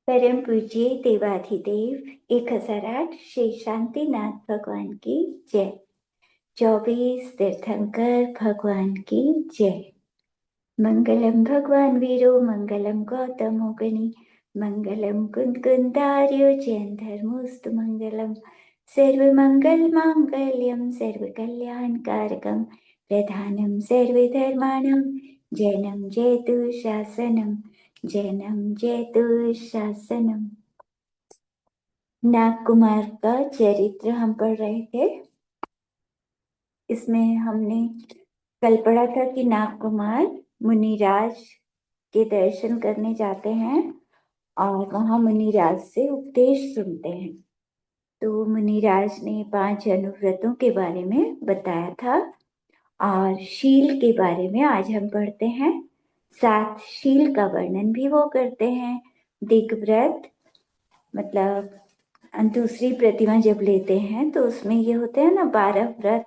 परम पूज्य देवाधिदेव 1008 श्री शांतिनाथ भगवान की जय। 24 तीर्थंकर भगवान की जय। मंगलम भगवान वीरो मंगलम गौतमो गणि मंगलम कुंदार्यो जैन धर्मोस्तु मंगलम सर्वमंगल मांगल्यम सर्वकल्याणकारकम प्रधानम सर्वधर्माणां जैनम जयतु शासनम जैनम जयतु शासनम। नाग कुमार का चरित्र हम पढ़ रहे थे। इसमें हमने कल पढ़ा था कि नाग कुमार मुनिराज के दर्शन करने जाते हैं और वहां मुनिराज से उपदेश सुनते हैं। तो मुनिराज ने 5 अनुव्रतों के बारे में बताया था और शील के बारे में आज हम पढ़ते हैं। 7 शील का वर्णन भी वो करते हैं। दिग्व्रत मतलब दूसरी प्रतिमा जब लेते हैं तो उसमें ये होते हैं ना 12 व्रत,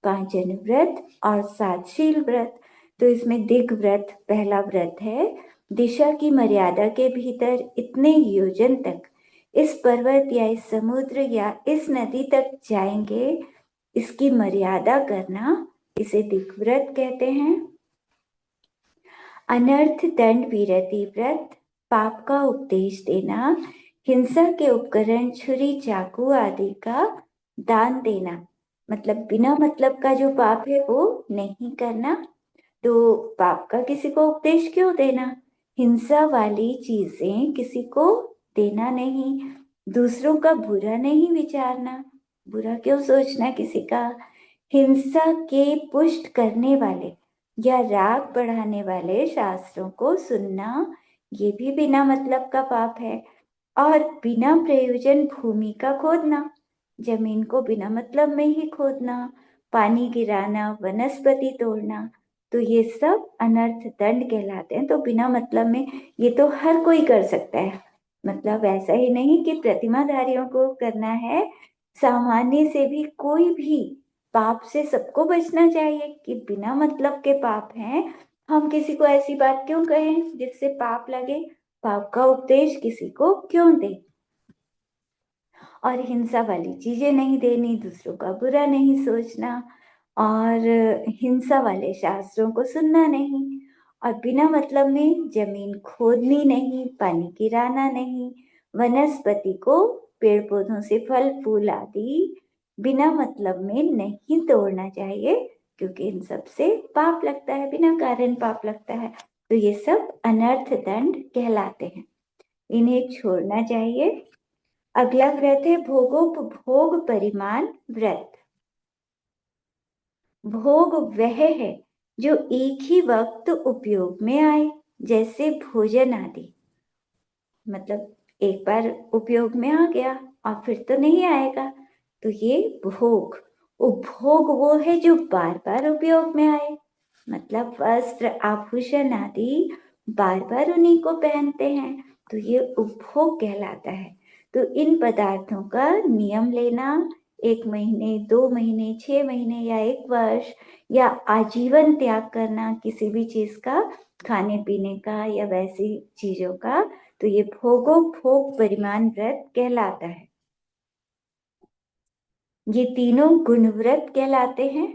5 अनुव्रत और 7 शील व्रत। तो इसमें दिग्व्रत पहला व्रत है। दिशा की मर्यादा के भीतर इतने योजन तक इस पर्वत या इस समुद्र या इस नदी तक जाएंगे, इसकी मर्यादा करना, इसे दिग्व्रत कहते हैं। अनर्थ दंड विरति व्रत, पाप का उपदेश देना, हिंसा के उपकरण छुरी चाकू आदि का दान देना, मतलब बिना मतलब का जो पाप है वो नहीं करना। तो पाप का किसी को उपदेश क्यों देना? हिंसा वाली चीजें किसी को देना नहीं। दूसरों का बुरा नहीं विचारना, बुरा क्यों सोचना किसी का। हिंसा के पुष्ट करने वाले या राग बढ़ाने वाले शास्त्रों को सुनना, ये भी बिना मतलब का पाप है। और बिना प्रयोजन भूमि का खोदना, जमीन को बिना मतलब में ही खोदना, पानी गिराना, वनस्पति तोड़ना, तो ये सब अनर्थ दंड कहलाते हैं। तो बिना मतलब में ये तो हर कोई कर सकता है, मतलब ऐसा ही नहीं कि प्रतिमाधारियों को करना है, सामान्य से भी कोई भी पाप से सबको बचना चाहिए कि बिना मतलब के पाप हैं। हम किसी को ऐसी बात क्यों कहें जिससे पाप लगे? पाप का उपदेश किसी को क्यों दे? और हिंसा वाली चीजें नहीं देनी, दूसरों का बुरा नहीं सोचना, और हिंसा वाले शास्त्रों को सुनना नहीं, और बिना मतलब में जमीन खोदनी नहीं, पानी गिराना नहीं, वनस्पति को, पेड़ पौधों से फल फूल आदि बिना मतलब में नहीं तोड़ना चाहिए, क्योंकि इन सब से पाप लगता है, बिना कारण पाप लगता है। तो ये सब अनर्थ दंड कहलाते हैं, इन्हें छोड़ना चाहिए। अगला व्रत है भोगोपभोग परिमाण व्रत। भोग वह है जो एक ही वक्त उपयोग में आए, जैसे भोजन आदि, मतलब एक बार उपयोग में आ गया और फिर तो नहीं आएगा, तो ये भोग। उपभोग वो है जो बार बार उपयोग में आए, मतलब वस्त्र आभूषण आदि बार बार उन्हीं को पहनते हैं, तो ये उपभोग कहलाता है। तो इन पदार्थों का नियम लेना, 1 महीने 2 महीने 6 महीने या 1 वर्ष या आजीवन त्याग करना किसी भी चीज का, खाने पीने का या वैसी चीजों का, तो ये भोगोपभोग परिमाण व्रत कहलाता है। ये तीनों गुण व्रत कहलाते हैं।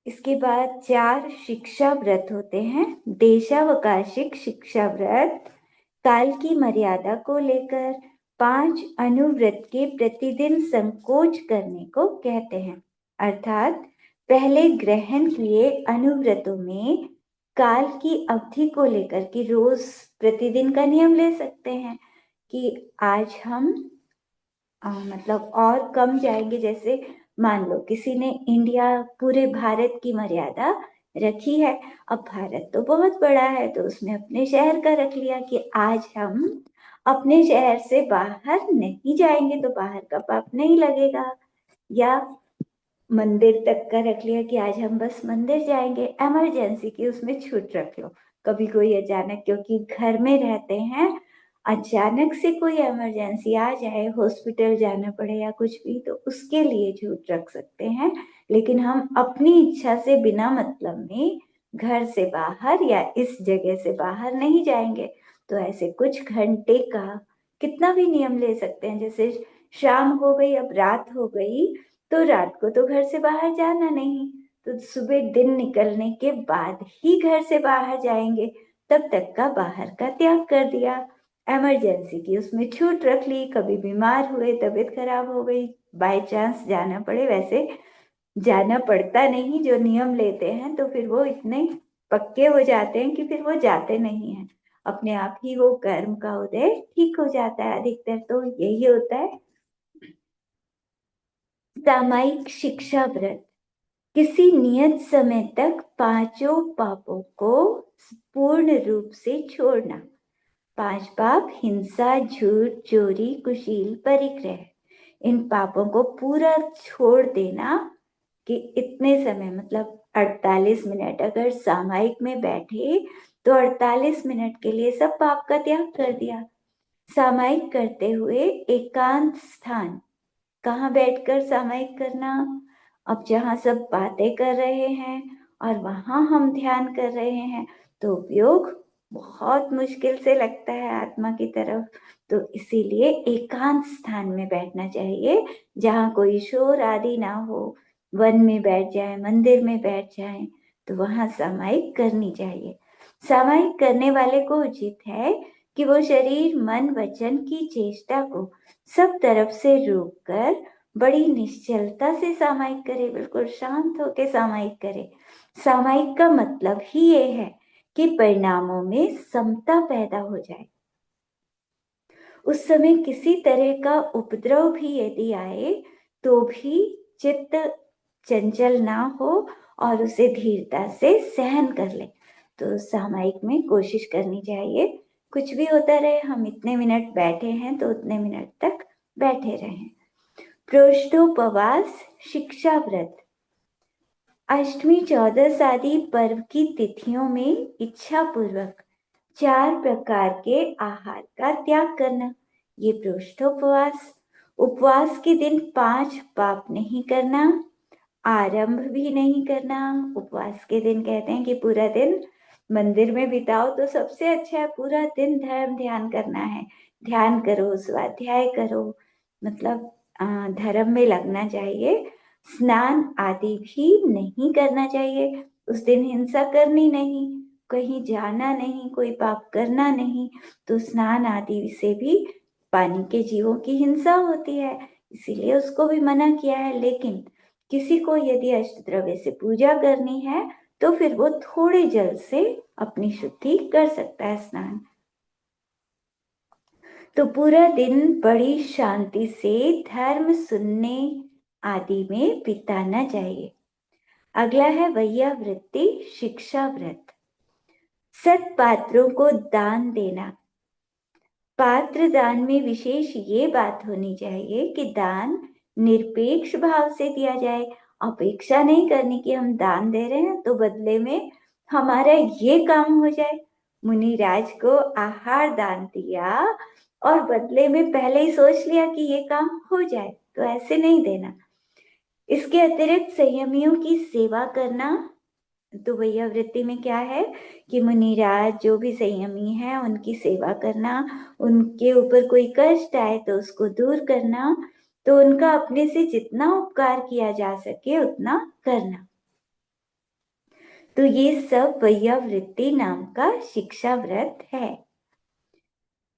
इसके बाद 4 शिक्षा व्रत होते हैं। देशावकाशिक शिक्षा व्रत, काल की मर्यादा को लेकर 5 अनुव्रत के प्रतिदिन संकोच करने को कहते हैं। अर्थात पहले ग्रहण किए अनुव्रतों में काल की अवधि को लेकर कि रोज प्रतिदिन का नियम ले सकते हैं कि आज हम मतलब और कम जाएंगे। जैसे मान लो किसी ने इंडिया पूरे भारत की मर्यादा रखी है, अब भारत तो बहुत बड़ा है तो उसने अपने शहर का रख लिया कि आज हम अपने शहर से बाहर नहीं जाएंगे, तो बाहर का पाप नहीं लगेगा। या मंदिर तक का रख लिया कि आज हम बस मंदिर जाएंगे, इमरजेंसी की उसमें छूट रख लो। कभी कोई अचानक, क्योंकि घर में रहते हैं, अचानक से कोई इमरजेंसी आ जाए, हॉस्पिटल जाना पड़े या कुछ भी, तो उसके लिए छूट रख सकते हैं। लेकिन हम अपनी इच्छा से बिना मतलब में घर से बाहर या इस जगह से बाहर नहीं जाएंगे। तो ऐसे कुछ घंटे का कितना भी नियम ले सकते हैं। जैसे शाम हो गई, अब रात हो गई, तो रात को तो घर से बाहर जाना नहीं, तो सुबह दिन निकलने के बाद ही घर से बाहर जाएंगे, तब तक का बाहर का त्याग कर दिया। इमरजेंसी की उसमें छूट रख ली, कभी बीमार हुए, तबीयत खराब हो गई, बाय चांस जाना पड़े, वैसे जाना पड़ता नहीं, जो नियम लेते हैं तो फिर वो इतने पक्के हो जाते हैं कि फिर वो जाते नहीं हैं, अपने आप ही वो कर्म का उदय ठीक हो जाता है। अधिकतर तो यही होता है। सामायिक शिक्षा व्रत, किसी नियत समय तक पांचों पापों को पूर्ण रूप से छोड़ना। पांच पाप: हिंसा, झूठ, चोरी, कुशील, परिग्रह। इन पापों को पूरा छोड़ देना, कि इतने समय मतलब 48 मिनट अगर सामायिक में बैठे तो 48 मिनट के लिए सब पाप का त्याग कर दिया। सामायिक करते हुए एकांत स्थान, कहाँ बैठकर सामायिक करना? अब जहाँ सब बातें कर रहे हैं और वहां हम ध्यान कर रहे हैं, तो उपयोग बहुत मुश्किल से लगता है आत्मा की तरफ। तो इसीलिए एकांत स्थान में बैठना चाहिए, जहाँ कोई शोर आदि ना हो। वन में बैठ जाए, मंदिर में बैठ जाए, तो वहां सामायिक करनी चाहिए। सामायिक करने वाले को उचित है कि वो शरीर, मन, वचन की चेष्टा को सब तरफ से रोक कर बड़ी निश्चलता से सामायिक करे, बिल्कुल शांत होकर सामायिक करे। सामायिक का मतलब ही ये है कि परिणामों में समता पैदा हो जाए। उस समय किसी तरह का उपद्रव भी यदि आए तो भी चित्त चंचल ना हो और उसे धीरता से सहन कर ले। तो सामायिक में कोशिश करनी चाहिए, कुछ भी होता रहे, हम इतने मिनट बैठे हैं तो उतने मिनट तक बैठे रहें। प्रोष्ठोपवास शिक्षा व्रत, अष्टमी, चौदस आदि पर्व की तिथियों में इच्छा पूर्वक 4 प्रकार के आहार का त्याग करना, ये प्रोष्ठोपवास। उपवास के दिन 5 पाप नहीं करना, आरंभ भी नहीं करना। उपवास के दिन कहते हैं कि पूरा दिन मंदिर में बिताओ तो सबसे अच्छा है, पूरा दिन धर्म ध्यान करना है, ध्यान करो, स्वाध्याय करो, मतलब धर्म में लगना चाहिए। स्नान आदि भी नहीं करना चाहिए, उस दिन हिंसा करनी नहीं, कहीं जाना नहीं, कोई पाप करना नहीं। तो स्नान आदि से भी पानी के जीवों की हिंसा होती है, इसीलिए उसको भी मना किया है। लेकिन किसी को यदि अष्टद्रव्य से पूजा करनी है तो फिर वो थोड़े जल से अपनी शुद्धि कर सकता है, स्नान। तो पूरा दिन बड़ी शांति से धर्म सुनने आदि में बिताना चाहिए। अगला है वैयावृत्ति शिक्षा व्रत, सत पात्रों को दान देना। पात्र दान में विशेष ये बात होनी चाहिए कि दान निरपेक्ष भाव से दिया जाए। अपेक्षा नहीं करनी कि हम दान दे रहे हैं तो बदले में हमारा ये काम हो जाए। मुनिराज को आहार दान दिया और बदले में पहले ही सोच लिया कि ये काम हो जाए, तो ऐसे नहीं देना। इसके अतिरिक्त संयमियों की सेवा करना, तो वैयावृत्ति में क्या है कि मुनिराज जो भी संयमी है उनकी सेवा करना, उनके ऊपर कोई कष्ट आए तो उसको दूर करना, तो उनका अपने से जितना उपकार किया जा सके उतना करना। तो ये सब वैयावृत्ति नाम का शिक्षा व्रत है।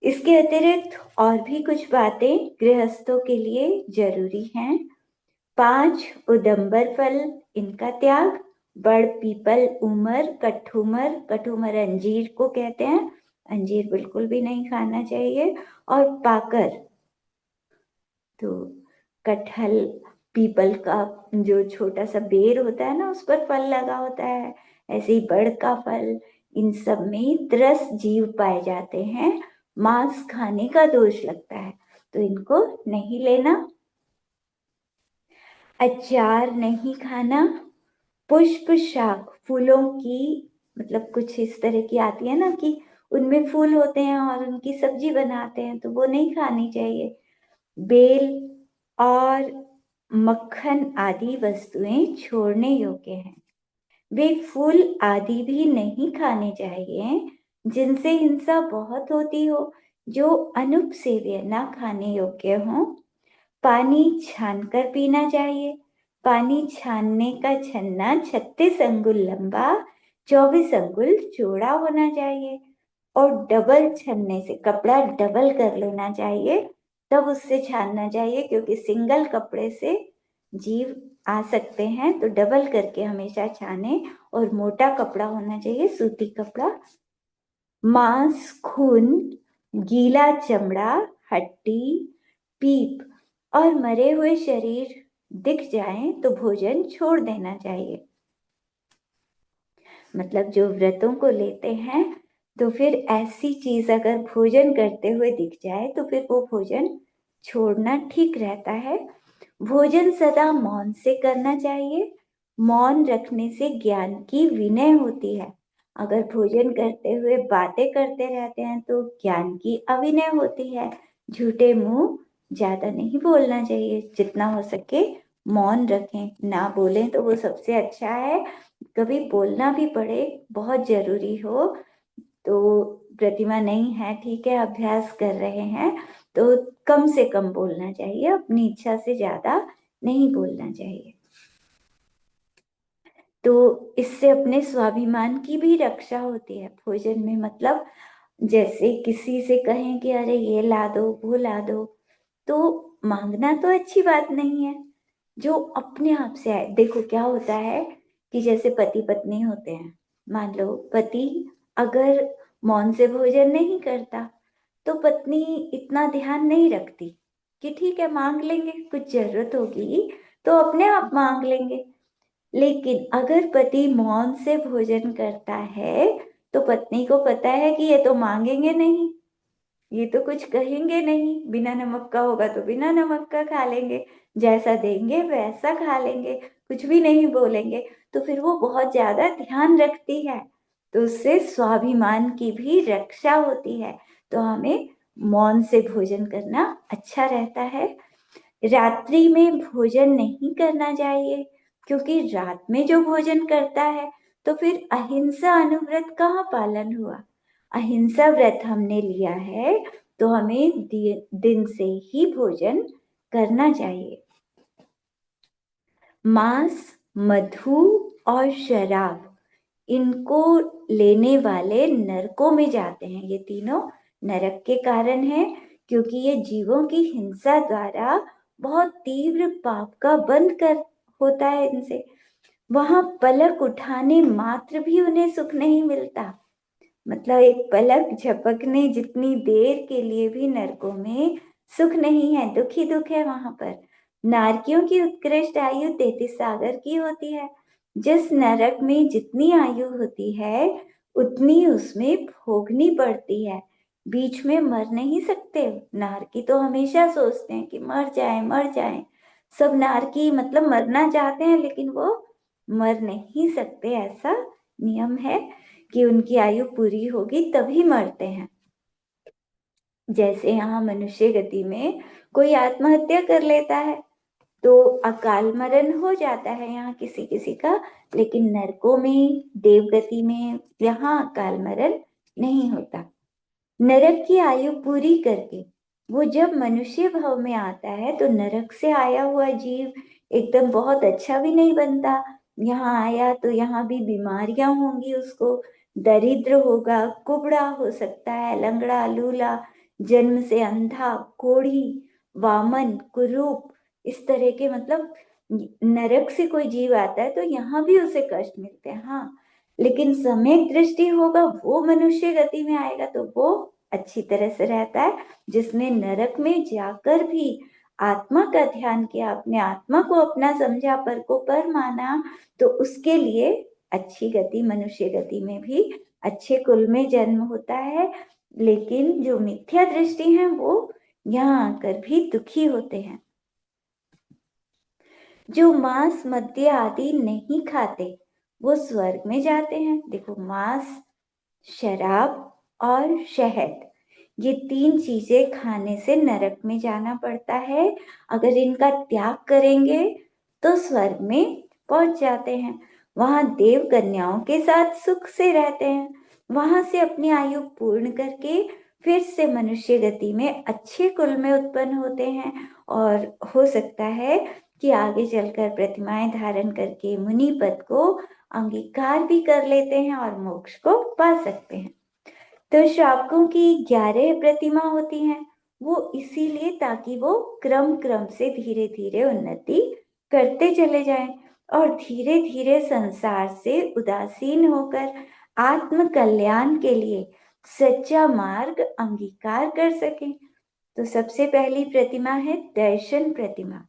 इसके अतिरिक्त और भी कुछ बातें गृहस्थों के लिए जरूरी हैं। 5 उदंबर फल, इनका त्याग। बड़, पीपल, उमर, कठूमर, कठूमर अंजीर को कहते हैं, अंजीर बिल्कुल भी नहीं खाना चाहिए। और पाकर, तो कटहल, पीपल का जो छोटा सा बेर होता है ना, उस पर फल लगा होता है, ऐसे ही बड़ का फल, इन सब में त्रस जीव पाए जाते हैं, मांस खाने का दोष लगता है, तो इनको नहीं लेना। अचार नहीं खाना। पुष्प शाक, फूलों की, मतलब कुछ इस तरह की आती है ना कि उनमें फूल होते हैं और उनकी सब्जी बनाते हैं, तो वो नहीं खानी चाहिए। बेल और मक्खन आदि वस्तुएं छोड़ने योग्य हैं। वे फूल आदि भी नहीं खाने चाहिए जिनसे हिंसा बहुत होती हो, जो अनुपसेव्य ना खाने योग्य हो। पानी छानकर पीना चाहिए। पानी छानने का छन्ना 36 अंगुल लंबा, 24 अंगुल चौड़ा होना चाहिए। और डबल छन्ने से कपड़ा डबल कर लेना चाहिए, तब उससे छानना चाहिए, क्योंकि सिंगल कपड़े से जीव आ सकते हैं। तो डबल करके हमेशा छाने। और मोटा कपड़ा होना चाहिए, सूती कपड़ा। मांस, खून, गीला चमड़ा, हड्डी, पीप और मरे हुए शरीर दिख जाएं तो भोजन छोड़ देना चाहिए। मतलब जो व्रतों को लेते हैं, तो फिर ऐसी चीज अगर भोजन करते हुए दिख जाए तो फिर वो भोजन छोड़ना ठीक रहता है। भोजन सदा मौन से करना चाहिए। मौन रखने से ज्ञान की विनय होती है। अगर भोजन करते हुए बातें करते रहते हैं तो ज्ञान की अविनय होती है। झूठे मुंह ज्यादा नहीं बोलना चाहिए, जितना हो सके मौन रखें, ना बोलें तो वो सबसे अच्छा है। कभी बोलना भी पड़े, बहुत जरूरी हो तो, प्रतिमा नहीं है ठीक है, अभ्यास कर रहे हैं तो कम से कम बोलना चाहिए, अपनी इच्छा से ज्यादा नहीं बोलना चाहिए। तो इससे अपने स्वाभिमान की भी रक्षा होती है भोजन में। मतलब जैसे किसी से कहें कि अरे ये ला दो, वो ला दो, तो मांगना तो अच्छी बात नहीं है। जो अपने आप से आए। देखो क्या होता है कि जैसे पति पत्नी होते हैं, मान लो पति अगर मौन से भोजन नहीं करता तो पत्नी इतना ध्यान नहीं रखती कि ठीक है मांग लेंगे, कुछ जरूरत होगी तो अपने आप मांग लेंगे। लेकिन अगर पति मौन से भोजन करता है तो पत्नी को पता है कि ये तो मांगेंगे नहीं, ये तो कुछ कहेंगे नहीं, बिना नमक का होगा तो बिना नमक का खा लेंगे, जैसा देंगे वैसा खा लेंगे, कुछ भी नहीं बोलेंगे। तो फिर वो बहुत ज्यादा ध्यान रखती है, तो उससे स्वाभिमान की भी रक्षा होती है। तो हमें मौन से भोजन करना अच्छा रहता है। रात्रि में भोजन नहीं करना चाहिए, क्योंकि रात में जो भोजन करता है तो फिर अहिंसा अनुव्रत कहाँ पालन हुआ। अहिंसा व्रत हमने लिया है तो हमें दिन से ही भोजन करना चाहिए। मांस, मधु और शराब, इनको लेने वाले नरकों में जाते हैं। ये तीनों नरक के कारण हैं, क्योंकि ये जीवों की हिंसा द्वारा बहुत तीव्र पाप का बंध कर होता है इनसे। वहां पलक उठाने मात्र भी उन्हें सुख नहीं मिलता। मतलब एक पलक झपकने जितनी देर के लिए भी नरकों में सुख नहीं है, दुखी दुख है वहां पर। नारकियों की उत्कृष्ट आयु 33 सागर की होती है। जिस नरक में जितनी आयु होती है उतनी उसमें भोगनी पड़ती है। बीच में मर नहीं सकते। नारकी तो हमेशा सोचते हैं कि मर जाए मर जाए। सब नारकी मतलब मरना चाहते हैं, लेकिन वो मर नहीं सकते। ऐसा नियम है कि उनकी आयु पूरी होगी तभी मरते हैं। जैसे यहाँ मनुष्य गति में कोई आत्महत्या कर लेता है तो अकाल मरण हो जाता है यहाँ किसी किसी का, लेकिन नरकों में, देवगति में यहाँ अकाल मरण नहीं होता। नरक की आयु पूरी करके वो जब मनुष्य भाव में आता है तो नरक से आया हुआ जीव एकदम बहुत अच्छा भी नहीं बनता। यहाँ आया तो यहाँ भी बीमारियां होंगी उसको, दरिद्र होगा, कुबड़ा हो सकता है, लंगड़ा, लूला, जन्म से अंधा, कोढ़ी, वामन, कुरूप, इस तरह के। मतलब नरक से कोई जीव आता है तो यहाँ भी उसे कष्ट मिलते हैं। हाँ, लेकिन समय दृष्टि होगा, वो मनुष्य गति में आएगा तो वो अच्छी तरह से रहता है। जिसने नरक में जाकर भी आत्मा का ध्यान किया, अपने आत्मा को अपना समझा, पर को पर माना, तो उसके लिए अच्छी गति, मनुष्य गति में भी अच्छे कुल में जन्म होता है। लेकिन जो मिथ्या दृष्टि है वो यहाँ आकर भी दुखी होते हैं। जो मांस, मद्य आदि नहीं खाते वो स्वर्ग में जाते हैं। देखो, मांस, शराब और शहद, ये तीन चीजें खाने से नरक में जाना पड़ता है। अगर इनका त्याग करेंगे तो स्वर्ग में पहुंच जाते हैं। वहां देव कन्याओं के साथ सुख से रहते हैं। वहां से अपनी आयु पूर्ण करके फिर से मनुष्य गति में अच्छे कुल में उत्पन्न होते हैं और हो सकता है कि आगे चलकर प्रतिमाएं धारण करके मुनि पद को अंगीकार भी कर लेते हैं और मोक्ष को पा सकते हैं। तो श्रावकों की 11 प्रतिमा होती हैं, वो इसीलिए ताकि वो क्रम क्रम से धीरे धीरे उन्नति करते चले जाएं और धीरे धीरे संसार से उदासीन होकर आत्म कल्याण के लिए सच्चा मार्ग अंगीकार कर सकें। तो सबसे पहली प्रतिमा है दर्शन प्रतिमा।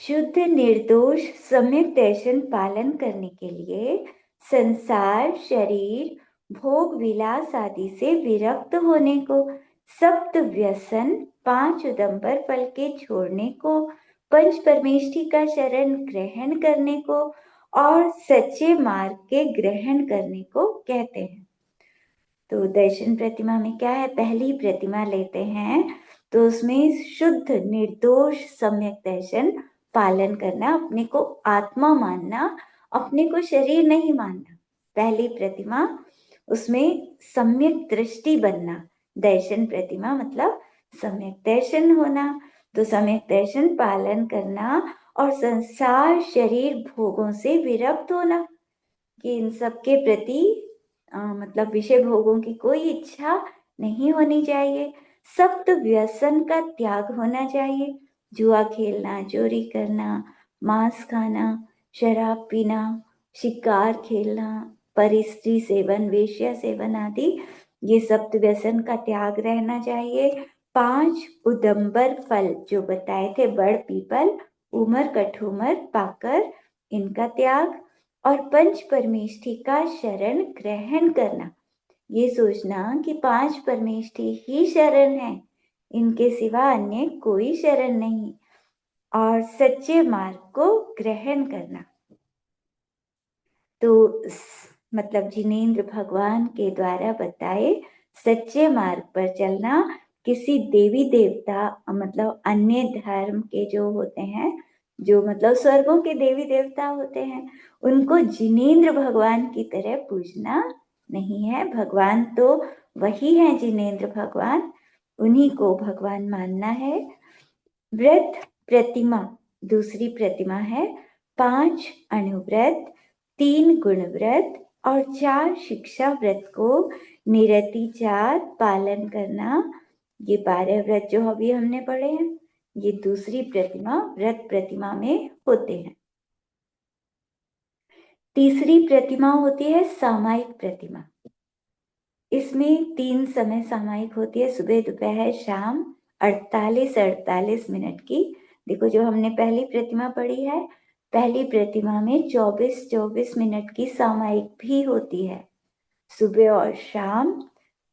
शुद्ध निर्दोष सम्यक दर्शन पालन करने के लिए संसार, शरीर, भोग विलास आदि से विरक्त होने को, सप्त व्यसन, 5 उदंबर फल के छोड़ने को, पंच परमेष्ठी का शरण ग्रहण करने को और सच्चे मार्ग के ग्रहण करने को कहते हैं। तो दर्शन प्रतिमा में क्या है, पहली प्रतिमा लेते हैं तो उसमें शुद्ध निर्दोष सम्यक दर्शन पालन करना, अपने को आत्मा मानना, अपने को शरीर नहीं मानना। पहली प्रतिमा, उसमें सम्यक दृष्टि बनना। दर्शन प्रतिमा मतलब सम्यक दर्शन होना। तो सम्यक दर्शन पालन करना और संसार, शरीर, भोगों से विरक्त होना कि इन सब के प्रति मतलब विषय भोगों की कोई इच्छा नहीं होनी चाहिए। सप्त व्यसन का त्याग होना चाहिए। जुआ खेलना, चोरी करना, मांस खाना, शराब पीना, शिकार खेलना, परिस्त्री सेवन, वेश्या सेवन आदि, ये सप्त व्यसन का त्याग रहना चाहिए। 5 उदंबर फल जो बताए थे, बड़ पीपल, उमर, कठोमर, पाकर, इनका त्याग। और पंच परमेष्ठी का शरण ग्रहण करना, ये सोचना कि 5 परमेष्ठी ही शरण है, इनके सिवा अन्य कोई शरण नहीं। और सच्चे मार्ग को ग्रहण करना, तो मतलब जिनेंद्र भगवान के द्वारा बताए सच्चे मार्ग पर चलना। किसी देवी देवता मतलब अन्य धर्म के जो होते हैं, जो मतलब स्वर्गों के देवी देवता होते हैं, उनको जिनेंद्र भगवान की तरह पूजना नहीं है। भगवान तो वही है, जिनेंद्र भगवान, उन्हीं को भगवान मानना है। व्रत प्रतिमा, दूसरी प्रतिमा है 5 अणुव्रत, 3 गुणव्रत और 4 शिक्षा व्रत को निरतिचार पालन करना। ये 12 व्रत जो अभी हमने पढ़े हैं, ये दूसरी प्रतिमा व्रत प्रतिमा में होते हैं। तीसरी प्रतिमा होती है सामायिक प्रतिमा। इसमें 3 समय सामायिक होती है, सुबह, दोपहर, शाम, 48-48 मिनट की। देखो जो हमने पहली प्रतिमा पढ़ी है, पहली प्रतिमा में 24-24 मिनट की सामायिक भी होती है। सुबह और शाम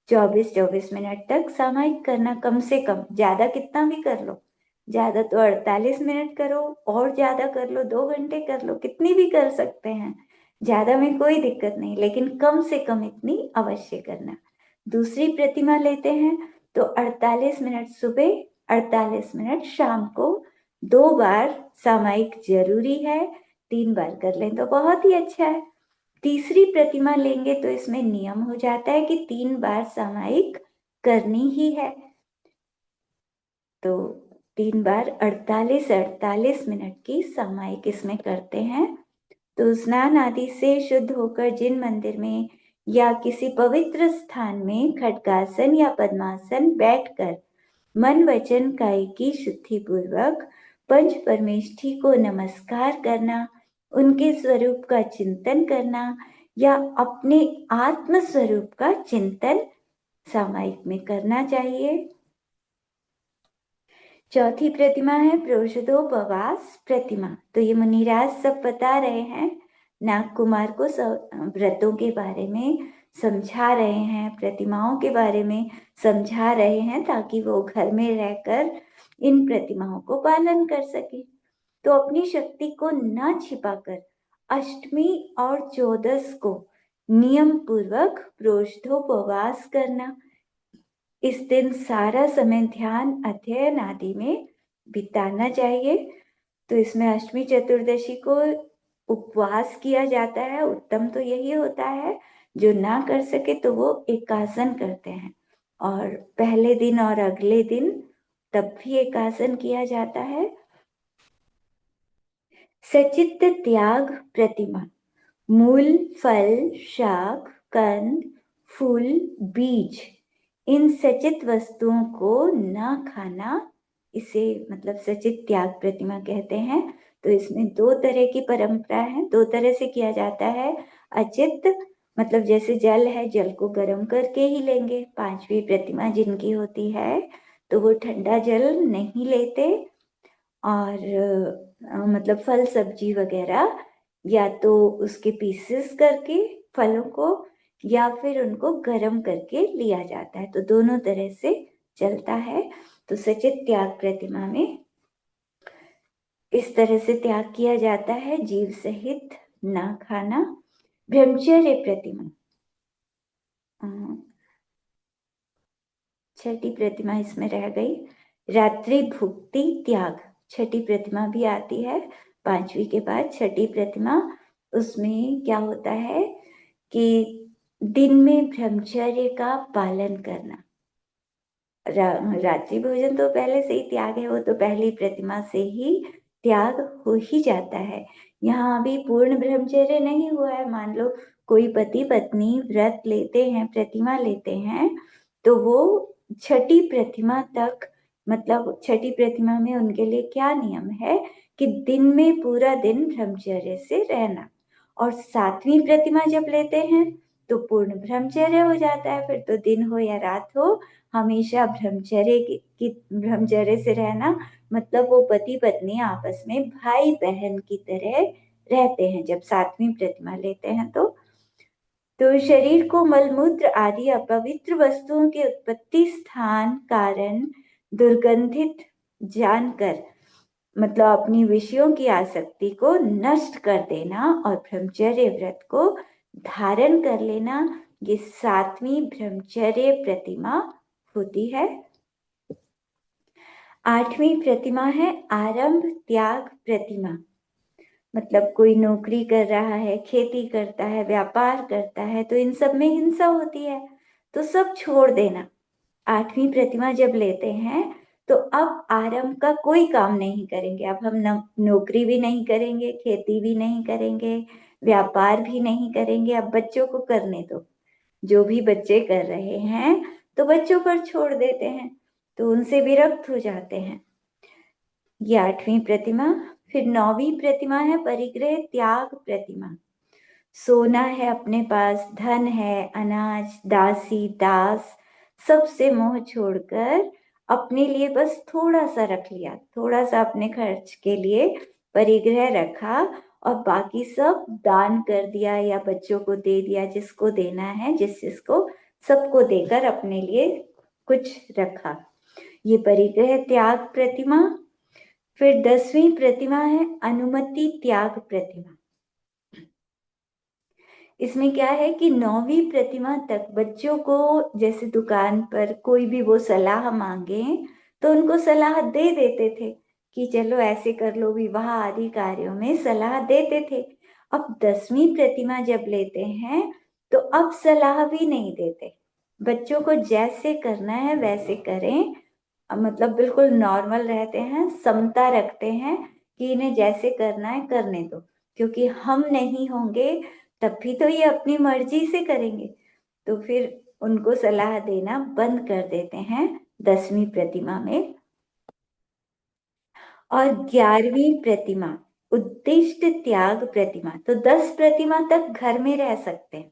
24-24 मिनट तक सामायिक करना, कम से कम, ज्यादा कितना भी कर लो, ज्यादा तो 48 मिनट करो, और ज्यादा कर लो, 2 घंटे कर लो, कितनी भी कर सकते हैं, ज्यादा में कोई दिक्कत नहीं, लेकिन कम से कम इतनी अवश्य करना। दूसरी प्रतिमा लेते हैं तो 48 मिनट सुबह, 48 मिनट शाम को, 2 बार सामायिक जरूरी है, 3 बार कर लें तो बहुत ही अच्छा है। तीसरी प्रतिमा लेंगे तो इसमें नियम हो जाता है कि 3 बार सामायिक करनी ही है। तो 3 बार 48-48 मिनट की सामायिक इसमें करते हैं। तो स्नान आदि से शुद्ध होकर जिन मंदिर में या किसी पवित्र स्थान में खड्गासन या पद्मासन बैठकर मन वचन काय की शुद्धि पूर्वक पंच परमेष्ठी को नमस्कार करना, उनके स्वरूप का चिंतन करना या अपने आत्म स्वरूप का चिंतन सामायिक में करना चाहिए। चौथी प्रतिमा है प्रोषदोपवास प्रतिमा। तो ये मुनिराज सब बता रहे हैं, नाग कुमार को व्रतों के बारे में समझा रहे हैं, प्रतिमाओं के बारे में समझा रहे हैं, ताकि वो घर में रहकर इन प्रतिमाओं को पालन कर सके। तो अपनी शक्ति को न छिपाकर अष्टमी और 14 को नियम पूर्वक प्रोषदोपवास करना। इस दिन सारा समय ध्यान, अध्ययन आदि में बिताना चाहिए। तो इसमें अष्टमी चतुर्दशी को उपवास किया जाता है, उत्तम तो यही होता है, जो ना कर सके तो वो एकासन करते हैं, और पहले दिन और अगले दिन तब भी एकासन किया जाता है। सचित्त त्याग प्रतिमा, मूल, फल, शाक, कंद, फूल, बीज, इन सचित वस्तुओं को न खाना, इसे मतलब सचित त्याग प्रतिमा कहते हैं। तो इसमें दो तरह की परंपरा है, दो तरह से किया जाता है। अचित मतलब जैसे जल है, जल को गर्म करके ही लेंगे। पांचवी प्रतिमा जिनकी होती है तो वो ठंडा जल नहीं लेते, और मतलब फल सब्जी वगैरह या तो उसके पीसेस करके फलों को, या फिर उनको गर्म करके लिया जाता है। तो दोनों तरह से चलता है। तो सचित त्याग प्रतिमा में इस तरह से त्याग किया जाता है, जीव सहित ना खाना। ब्रह्मचर्य प्रतिमा, छठी प्रतिमा इसमें रह गई। रात्रि भुक्ति त्याग, छठी प्रतिमा भी आती है, पांचवी के बाद छठी प्रतिमा। उसमें क्या होता है कि दिन में ब्रह्मचर्य का पालन करना। रात्रि भोजन तो पहले से ही त्याग है, वो तो पहली प्रतिमा से ही त्याग हो ही जाता है। यहाँ अभी पूर्ण ब्रह्मचर्य नहीं हुआ है। मान लो कोई पति पत्नी व्रत लेते हैं, प्रतिमा लेते हैं, तो वो छठी प्रतिमा तक, मतलब छठी प्रतिमा में उनके लिए क्या नियम है कि दिन में पूरा दिन ब्रह्मचर्य से रहना। और सातवीं प्रतिमा जब लेते हैं तो पूर्ण ब्रह्मचर्य हो जाता है। फिर तो दिन हो या रात हो, हमेशा ब्रह्मचर्य से रहना, मतलब वो पति पत्नी आपस में भाई बहन की तरह रहते हैं जब सातवीं प्रतिमा लेते हैं। तो शरीर को मलमूत्र आदि अपवित्र वस्तुओं के उत्पत्ति स्थान कारण दुर्गंधित जानकर, मतलब अपनी विषयों की आसक्ति को नष्ट कर देना और ब्रह्मचर्य व्रत को धारण कर लेना, ये सातवीं ब्रह्मचर्य प्रतिमा होती है। आठवीं प्रतिमा है आरंभ त्याग प्रतिमा, मतलब कोई नौकरी कर रहा है, खेती करता है, व्यापार करता है, तो इन सब में हिंसा होती है, तो सब छोड़ देना। आठवीं प्रतिमा जब लेते हैं तो अब आरंभ का कोई काम नहीं करेंगे। अब हम नौकरी भी नहीं करेंगे, खेती भी नहीं करेंगे, व्यापार भी नहीं करेंगे। अब बच्चों को करने दो, जो भी बच्चे कर रहे हैं तो बच्चों पर छोड़ देते हैं, तो उनसे विरक्त हो जाते हैं। ये आठवीं प्रतिमा। फिर नौवीं प्रतिमा है परिग्रह त्याग प्रतिमा। सोना है अपने पास, धन है, अनाज, दासी दास, सबसे मोह छोड़कर अपने लिए बस थोड़ा सा रख लिया, थोड़ा सा अपने खर्च के लिए परिग्रह रखा, और बाकी सब दान कर दिया या बच्चों को दे दिया, जिसको देना है, जिसको सबको देकर अपने लिए कुछ रखा। ये परिग्रह त्याग प्रतिमा। फिर 10वीं प्रतिमा है अनुमति त्याग प्रतिमा। इसमें क्या है कि 9वीं प्रतिमा तक बच्चों को जैसे दुकान पर कोई भी वो सलाह मांगे तो उनको सलाह दे देते थे कि चलो ऐसे कर लो, विवाह आदि कार्यों में सलाह देते थे। अब 10वीं प्रतिमा जब लेते हैं तो अब सलाह भी नहीं देते, बच्चों को जैसे करना है वैसे करें। मतलब बिल्कुल नॉर्मल रहते हैं, समता रखते हैं कि इन्हें जैसे करना है करने दो, क्योंकि हम नहीं होंगे तब भी तो ये अपनी मर्जी से करेंगे। तो फिर उनको सलाह देना बंद कर देते हैं 10वीं प्रतिमा में। और 11वीं प्रतिमा उद्दिष्ट त्याग प्रतिमा। तो 10 प्रतिमा तक घर में रह सकते हैं,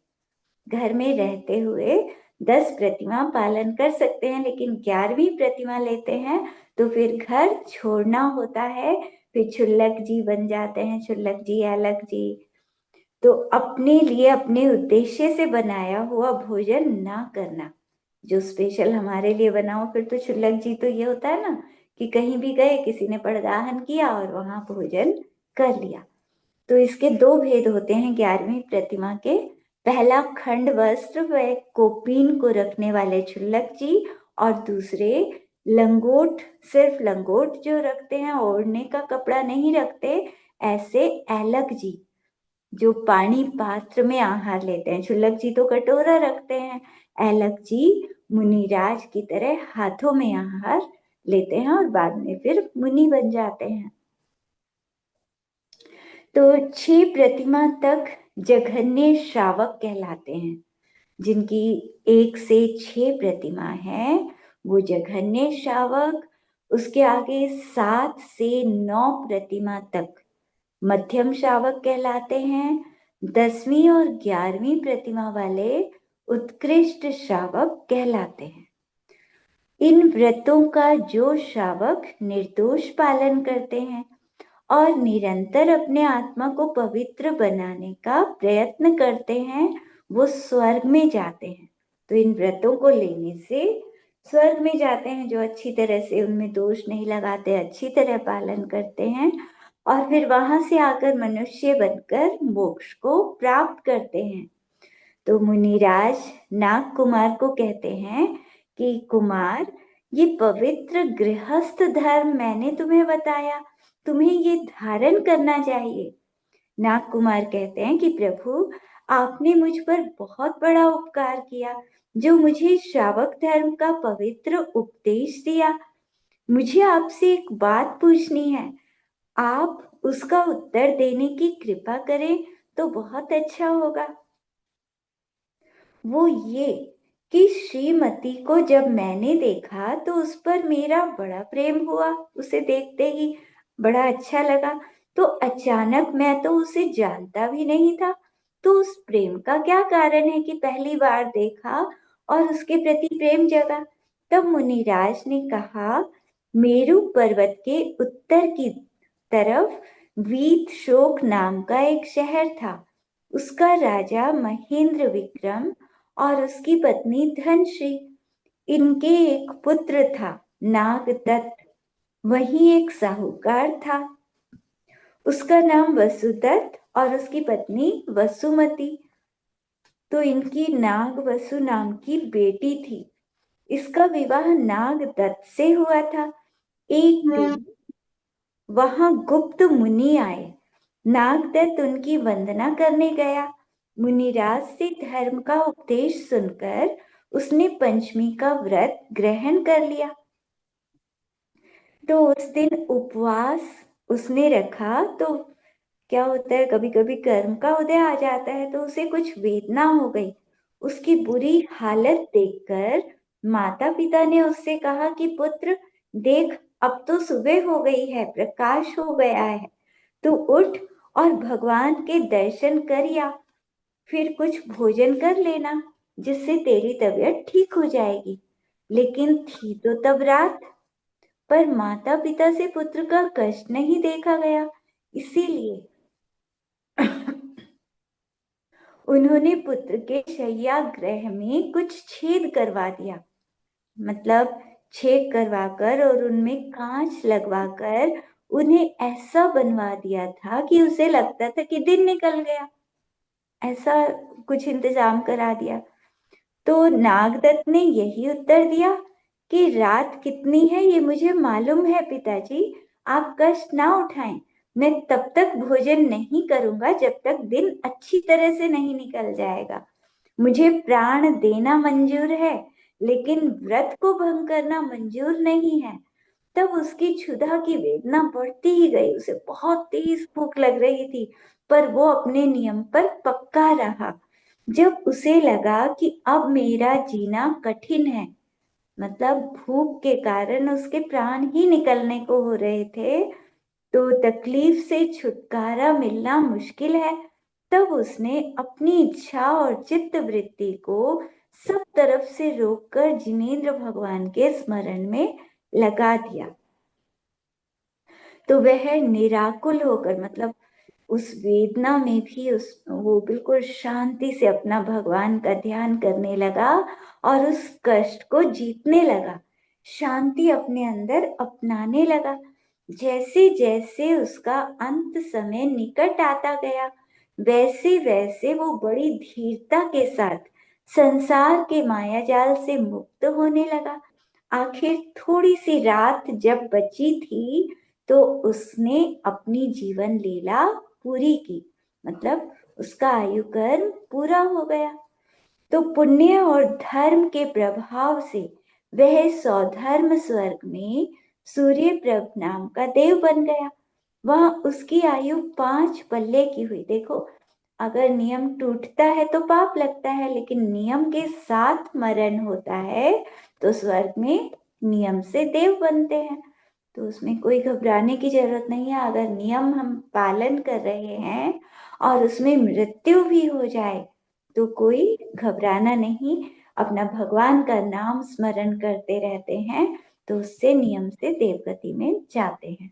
घर में रहते हुए 10 प्रतिमा पालन कर सकते हैं, लेकिन 11वीं प्रतिमा लेते हैं तो फिर घर छोड़ना होता है। फिर क्षुल्लक जी बन जाते हैं, क्षुल्लक जी, अलग जी। तो अपने लिए अपने उद्देश्य से बनाया हुआ भोजन ना करना, जो स्पेशल हमारे लिए बनाओ। फिर तो क्षुल्लक जी तो ये होता है ना कि कहीं भी गए, किसी ने पड़दाहन किया और वहां भोजन कर लिया। तो इसके दो भेद होते हैं 11वीं प्रतिमा के। पहला खंड वस्त्र व कोपीन को रखने वाले क्षुल्लक जी, और दूसरे लंगोट, सिर्फ लंगोट जो रखते हैं, ओढ़ने का कपड़ा नहीं रखते, ऐसे ऐलक जी। जो पानी पात्र में आहार लेते हैं। क्षुल्लक जी तो कटोरा रखते हैं, ऐलक जी मुनिराज की तरह हाथों में आहार लेते हैं और बाद में फिर मुनि बन जाते हैं। तो 6 प्रतिमा तक जघन्य श्रावक कहलाते हैं। जिनकी 1 से 6 प्रतिमा है वो जघन्य श्रावक। उसके आगे 7 से 9 प्रतिमा तक मध्यम श्रावक कहलाते हैं। 10वीं और 11वीं प्रतिमा वाले उत्कृष्ट श्रावक कहलाते हैं। इन व्रतों का जो श्रावक निर्दोष पालन करते हैं और निरंतर अपने आत्मा को पवित्र बनाने का प्रयत्न करते हैं वो स्वर्ग में जाते हैं। तो इन व्रतों को लेने से स्वर्ग में जाते हैं, जो अच्छी तरह से उनमें दोष नहीं लगाते, अच्छी तरह पालन करते हैं और फिर वहां से आकर मनुष्य बनकर मोक्ष को प्राप्त करते हैं। तो मुनिराज नाग कुमार को कहते हैं कि कुमार, ये पवित्र गृहस्थ धर्म मैंने तुम्हें बताया, तुम्हें ये धारण करना चाहिए। नाग कुमार कहते हैं कि प्रभु, आपने मुझ पर बहुत बड़ा उपकार किया, जो मुझे श्रावक धर्म का पवित्र उपदेश दिया। मुझे आपसे एक बात पूछनी है, आप उसका उत्तर देने की कृपा करें तो बहुत अच्छा होगा। वो ये कि श्रीमती को जब मैंने देखा तो उस पर मेरा बड़ा प्रेम हुआ, उसे देखते ही बड़ा अच्छा लगा। तो अचानक, मैं तो उसे जानता भी नहीं था, तो उस प्रेम का क्या कारण है कि पहली बार देखा और उसके प्रति प्रेम जगा। तब मुनिराज ने कहा, मेरु पर्वत के उत्तर की तरफ वीत शोक नाम का एक शहर था। उसका राजा महेंद्र विक्रम और उसकी पत्नी धनश्री, इनके एक पुत्र था नागदत्त। वहीं एक साहूकार था, उसका नाम वसुदत्त और उसकी पत्नी वसुमती। तो इनकी नाग वसु नाम की बेटी थी। इसका विवाह नागदत्त से हुआ था। एक दिन वहां गुप्त मुनि आए। नागदत्त उनकी वंदना करने गया। मुनिराज से धर्म का उपदेश सुनकर उसने पंचमी का व्रत ग्रहण कर लिया। तो उस दिन उपवास उसने रखा। तो क्या होता है, कभी कभी कर्म का उदय आ जाता है तो उसे कुछ वेदना हो गई। उसकी बुरी हालत देखकर माता पिता ने उससे कहा कि पुत्र देख, अब तो सुबह हो गई है, प्रकाश हो गया है, तू उठ और भगवान के दर्शन कर या फिर कुछ भोजन कर लेना, जिससे तेरी तबीयत ठीक हो जाएगी। लेकिन थी तो तब रात, पर माता पिता से पुत्र का कष्ट नहीं देखा गया, इसीलिए उन्होंने पुत्र के शय्या गृह में कुछ छेद करवा दिया। मतलब छेद करवाकर और उनमें कांच लगवाकर उन्हें ऐसा बनवा दिया था कि उसे लगता था कि दिन निकल गया। ऐसा कुछ इंतजाम करा दिया। तो नागदत्त ने यही उत्तर दिया कि रात कितनी है ये मुझे मालूम है पिताजी, आप कष्ट ना उठाएं। मैं तब तक भोजन नहीं करूंगा जब तक दिन अच्छी तरह से नहीं निकल जाएगा। मुझे प्राण देना मंजूर है, लेकिन व्रत को भंग करना मंजूर नहीं है। तब उसकी क्षुधा की वेदना बढ़ती ही गई। उसे बहुत तेज भूख लग रही थी, पर वो अपने नियम पर पक्का रहा। जब उसे लगा कि अब मेरा जीना कठिन है, मतलब भूख के कारण उसके प्राण ही निकलने को हो रहे थे, तो तकलीफ से छुटकारा मिलना मुश्किल है, तब उसने अपनी इच्छा और चित्त वृत्ति को सब तरफ से रोककर जिनेंद्र भगवान के स्मरण में लगा दिया। तो वह निराकुल होकर, मतलब उस वेदना में भी उस वो बिल्कुल शांति से अपना भगवान का ध्यान करने लगा और उस कष्ट को जीतने लगा, शांति अपने अंदर अपनाने लगा। जैसे जैसे उसका अंत समय निकट आता गया, वैसे वैसे वो बड़ी धीरता के साथ संसार के माया जाल से मुक्त होने लगा। आखिर थोड़ी सी रात जब बची थी तो उसने अपनी जीवन लीला पूरी की। मतलब उसका आयु कर्म पूरा हो गया। तो पुण्य और धर्म के प्रभाव से वह सौधर्म स्वर्ग में सूर्यप्रभ नाम का देव बन गया। वहां उसकी आयु 5 पल्ले की हुई। देखो, अगर नियम टूटता है तो पाप लगता है, लेकिन नियम के साथ मरण होता है तो स्वर्ग में नियम से देव बनते हैं। तो उसमें कोई घबराने की जरूरत नहीं है। अगर नियम हम पालन कर रहे हैं और उसमें मृत्यु भी हो जाए तो कोई घबराना नहीं। अपना भगवान का नाम स्मरण करते रहते हैं तो उससे नियम से देवगति में जाते हैं।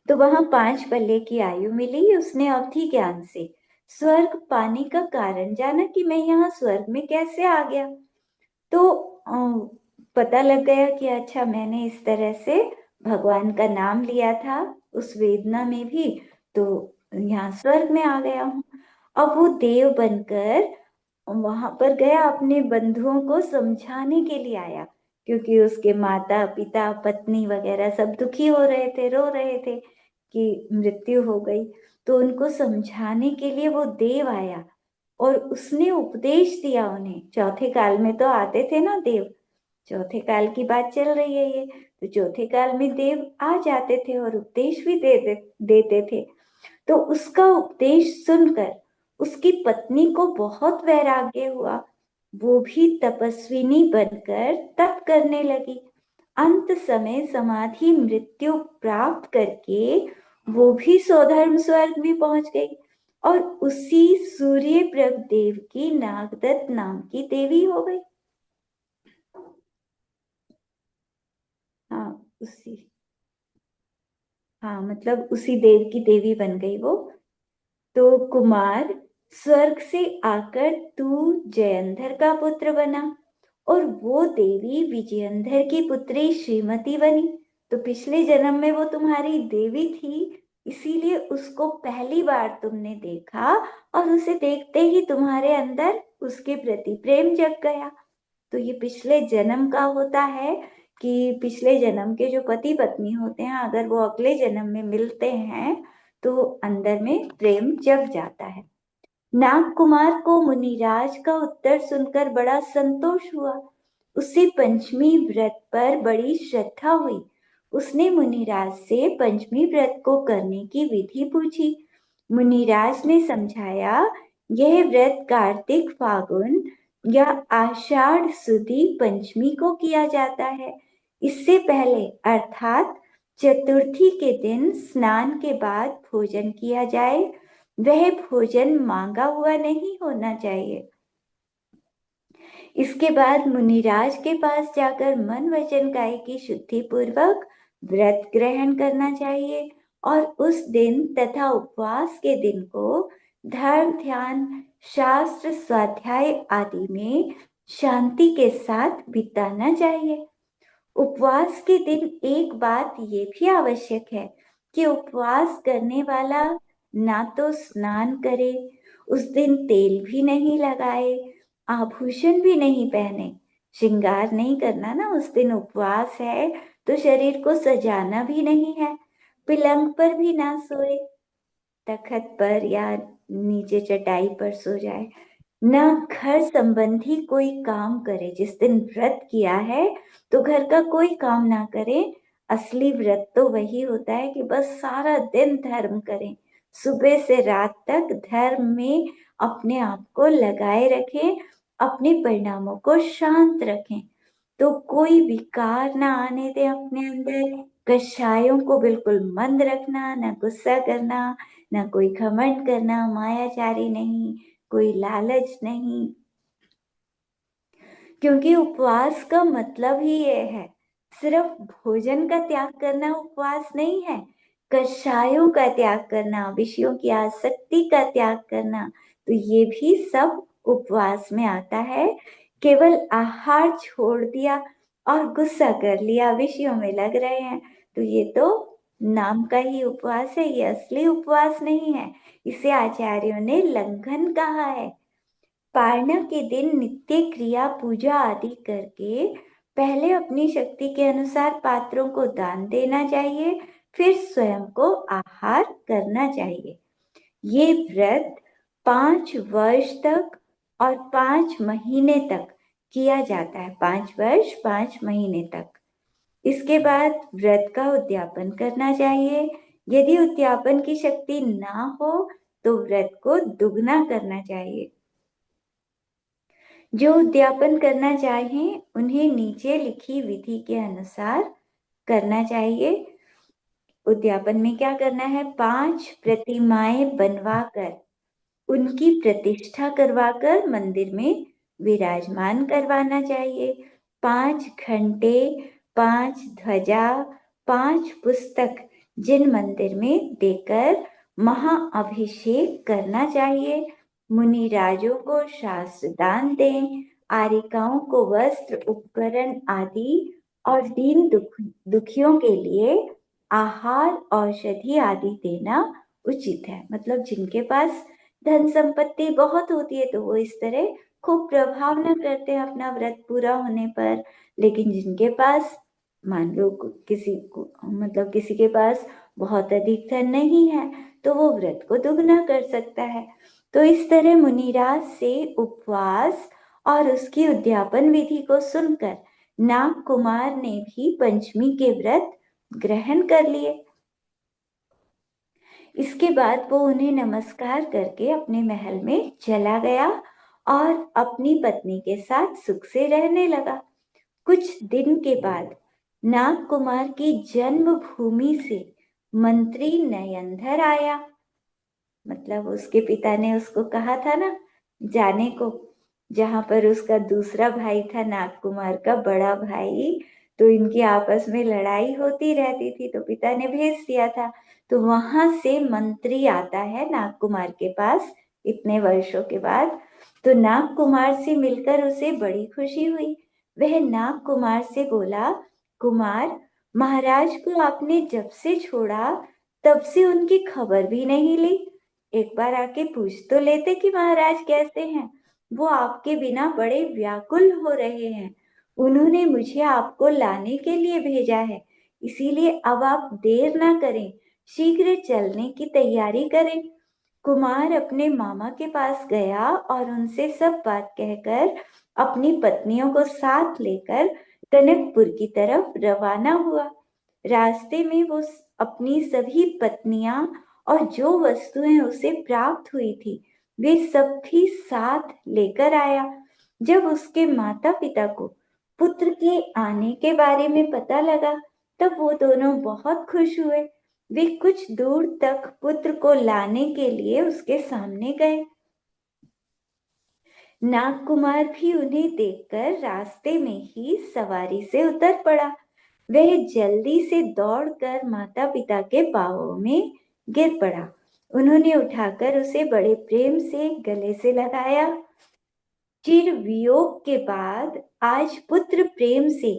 तो वहां 5 पल्ले की आयु मिली। उसने अवधि ज्ञान से स्वर्ग पाने का कारण जाना कि मैं यहाँ स्वर्ग में कैसे आ गया। तो पता लग गया कि अच्छा, मैंने इस तरह से भगवान का नाम लिया था उस वेदना में भी, तो यहाँ स्वर्ग में आ गया हूँ। अब वो देव बनकर वहां पर गया, अपने बंधुओं को समझाने के लिए आया, क्योंकि उसके माता पिता पत्नी वगैरह सब दुखी हो रहे थे, रो रहे थे कि मृत्यु हो गई। तो उनको समझाने के लिए वो देव आया और उसने उपदेश दिया उन्हें। चौथे काल में तो आते थे ना देव, चौथे काल की बात चल रही है ये। तो चौथे काल में देव आ जाते थे और उपदेश भी देते थे। तो उसका उपदेश सुनकर उसकी पत्नी को बहुत वैराग्य हुआ। वो भी तपस्विनी बनकर तप करने लगी। अंत समय समाधि मृत्यु प्राप्त करके वो भी स्वधर्म स्वर्ग में पहुंच गई और उसी सूर्य प्रभ देव की नागदत्त नाम की देवी हो गई। हाँ, उसी, हाँ मतलब उसी देव की देवी बन गई वो। तो कुमार, स्वर्ग से आकर तू जयंधर का पुत्र बना और वो देवी विजयंधर की पुत्री श्रीमती बनी। तो पिछले जन्म में वो तुम्हारी देवी थी, इसीलिए उसको पहली बार तुमने देखा और उसे देखते ही तुम्हारे अंदर उसके प्रति प्रेम जग गया। तो ये पिछले जन्म का होता है कि पिछले जन्म के जो पति पत्नी होते हैं, अगर वो अगले जन्म में मिलते हैं तो अंदर में प्रेम जग जाता है। नाग कुमार को मुनिराज का उत्तर सुनकर बड़ा संतोष हुआ। उसे पंचमी व्रत पर बड़ी श्रद्धा हुई। उसने मुनिराज से पंचमी व्रत को करने की विधि पूछी। मुनिराज ने समझाया, यह व्रत कार्तिक फागुन या आषाढ़ सुदी पंचमी को किया जाता है। इससे पहले अर्थात चतुर्थी के दिन स्नान के बाद भोजन किया जाए। वह भोजन मांगा हुआ नहीं होना चाहिए। इसके बाद मुनिराज के पास जाकर मन वचन काय की शुद्धि पूर्वक व्रत ग्रहण करना चाहिए और उस दिन तथा उपवास के दिन को धर्म ध्यान शास्त्र स्वाध्याय आदि में शांति के साथ बिताना चाहिए। उपवास के दिन एक बात ये भी आवश्यक है कि उपवास करने वाला ना तो स्नान करे, उस दिन तेल भी नहीं लगाए, आभूषण भी नहीं पहने, श्रृंगार नहीं करना ना, उस दिन उपवास है तो शरीर को सजाना भी नहीं है, पलंग पर भी ना सोए, तखत पर या नीचे चटाई पर सो जाए, ना घर संबंधी कोई काम करे। जिस दिन व्रत किया है तो घर का कोई काम ना करे। असली व्रत तो वही होता है कि बस सारा दिन धर्म करें, सुबह से रात तक धर्म में अपने आप को लगाए रखें, अपने परिणामों को शांत रखें, तो कोई विकार ना आने दें अपने अंदर। कषायों को बिल्कुल मंद रखना, ना गुस्सा करना, ना कोई घमंड करना, मायाचारी नहीं, कोई लालच नहीं, क्योंकि उपवास का मतलब ही ये है। सिर्फ भोजन का त्याग करना उपवास नहीं है, कषायों का त्याग करना, विषयों की आसक्ति का त्याग करना, तो ये भी सब उपवास में आता है। केवल आहार छोड़ दिया और गुस्सा कर लिया, विषयों में लग रहे हैं, तो ये तो नाम का ही उपवास है, ये असली उपवास नहीं है। इसे आचार्यों ने लंघन कहा है। पारणा के दिन नित्य क्रिया पूजा आदि करके पहले अपनी शक्ति के अनुसार पात्रों को दान देना चाहिए, फिर स्वयं को आहार करना चाहिए। ये व्रत 5 वर्ष तक और 5 महीने तक किया जाता है। 5 वर्ष 5 महीने तक। इसके बाद व्रत का उद्यापन करना चाहिए। यदि उद्यापन की शक्ति ना हो तो व्रत को दुगना करना चाहिए। जो उद्यापन करना चाहें उन्हें नीचे लिखी विधि के अनुसार करना चाहिए। उद्यापन में क्या करना है? 5 प्रतिमाएं बनवाकर उनकी प्रतिष्ठा करवाकर मंदिर में विराजमान करवाना चाहिए। 5 घंटे, 5 ध्वजा, 5 पुस्तक जिन मंदिर में देकर महाअभिषेक करना चाहिए। मुनिराजों को शास्त्र दान दें। आरिकाओं को वस्त्र, उपकरण आदि और दीन दुखियों के लिए आहार, औषधि आदि देना उचित है। मतलब जिनके पास धन संपत्ति बहुत होती है तो वो इस तरह खूब प्रभाव न करते हैं अपना व्रत पूरा होने पर। लेकिन जिनके पास, मान लो किसी को, मतलब किसी के पास बहुत अधिक धन नहीं है तो वो व्रत को दुगना कर सकता है। तो इस तरह मुनिराज से उपवास और उसकी उद्यापन विधि को सुनकर नाग कुमार ने भी पंचमी के व्रत ग्रहण कर लिए। इसके बाद वो उन्हें नमस्कार करके अपने महल में चला गया और अपनी पत्नी के साथ सुख से रहने लगा। कुछ दिन के बाद नाग कुमार की जन्मभूमि से मंत्री नयंधर आया। मतलब उसके पिता ने उसको कहा था ना जाने को, जहां पर उसका दूसरा भाई था नाग कुमार का बड़ा भाई, तो इनकी आपस में लड़ाई होती रहती थी तो पिता ने भेज दिया था। तो वहां से मंत्री आता है नाग कुमार के पास इतने वर्षों के बाद। तो नाग कुमार से मिलकर उसे बड़ी खुशी हुई। वह नाग कुमार से बोला, कुमार, महाराज को आपने जब से छोड़ा तब से उनकी खबर भी नहीं ली। एक बार आके पूछ तो लेते कि महाराज कैसे हैं। वो आपके बिना बड़े व्याकुल हो रहे हैं। उन्होंने मुझे आपको लाने के लिए भेजा है, इसीलिए अब आप देर ना करें, शीघ्र चलने की तैयारी करें। कुमार अपने मामा के पास गया और उनसे सब बात कहकर अपनी पत्नियों को साथ लेकर टनकपुर की तरफ रवाना हुआ। रास्ते में वो अपनी सभी पत्नियां और जो वस्तुएं उसे प्राप्त हुई थी वे सब भी साथ लेकर आया। जब उसके माता पिता को पुत्र के आने के बारे में पता लगा तब वो दोनों बहुत खुश हुए। वे कुछ दूर तक पुत्र को लाने के लिए उसके सामने गए। नागकुमार भी उन्हें देखकर रास्ते में ही सवारी से उतर पड़ा। वह जल्दी से दौड़कर माता पिता के पांवों में गिर पड़ा। उन्होंने उठाकर उसे बड़े प्रेम से गले से लगाया। चिर वियोग के बाद आज पुत्र प्रेम से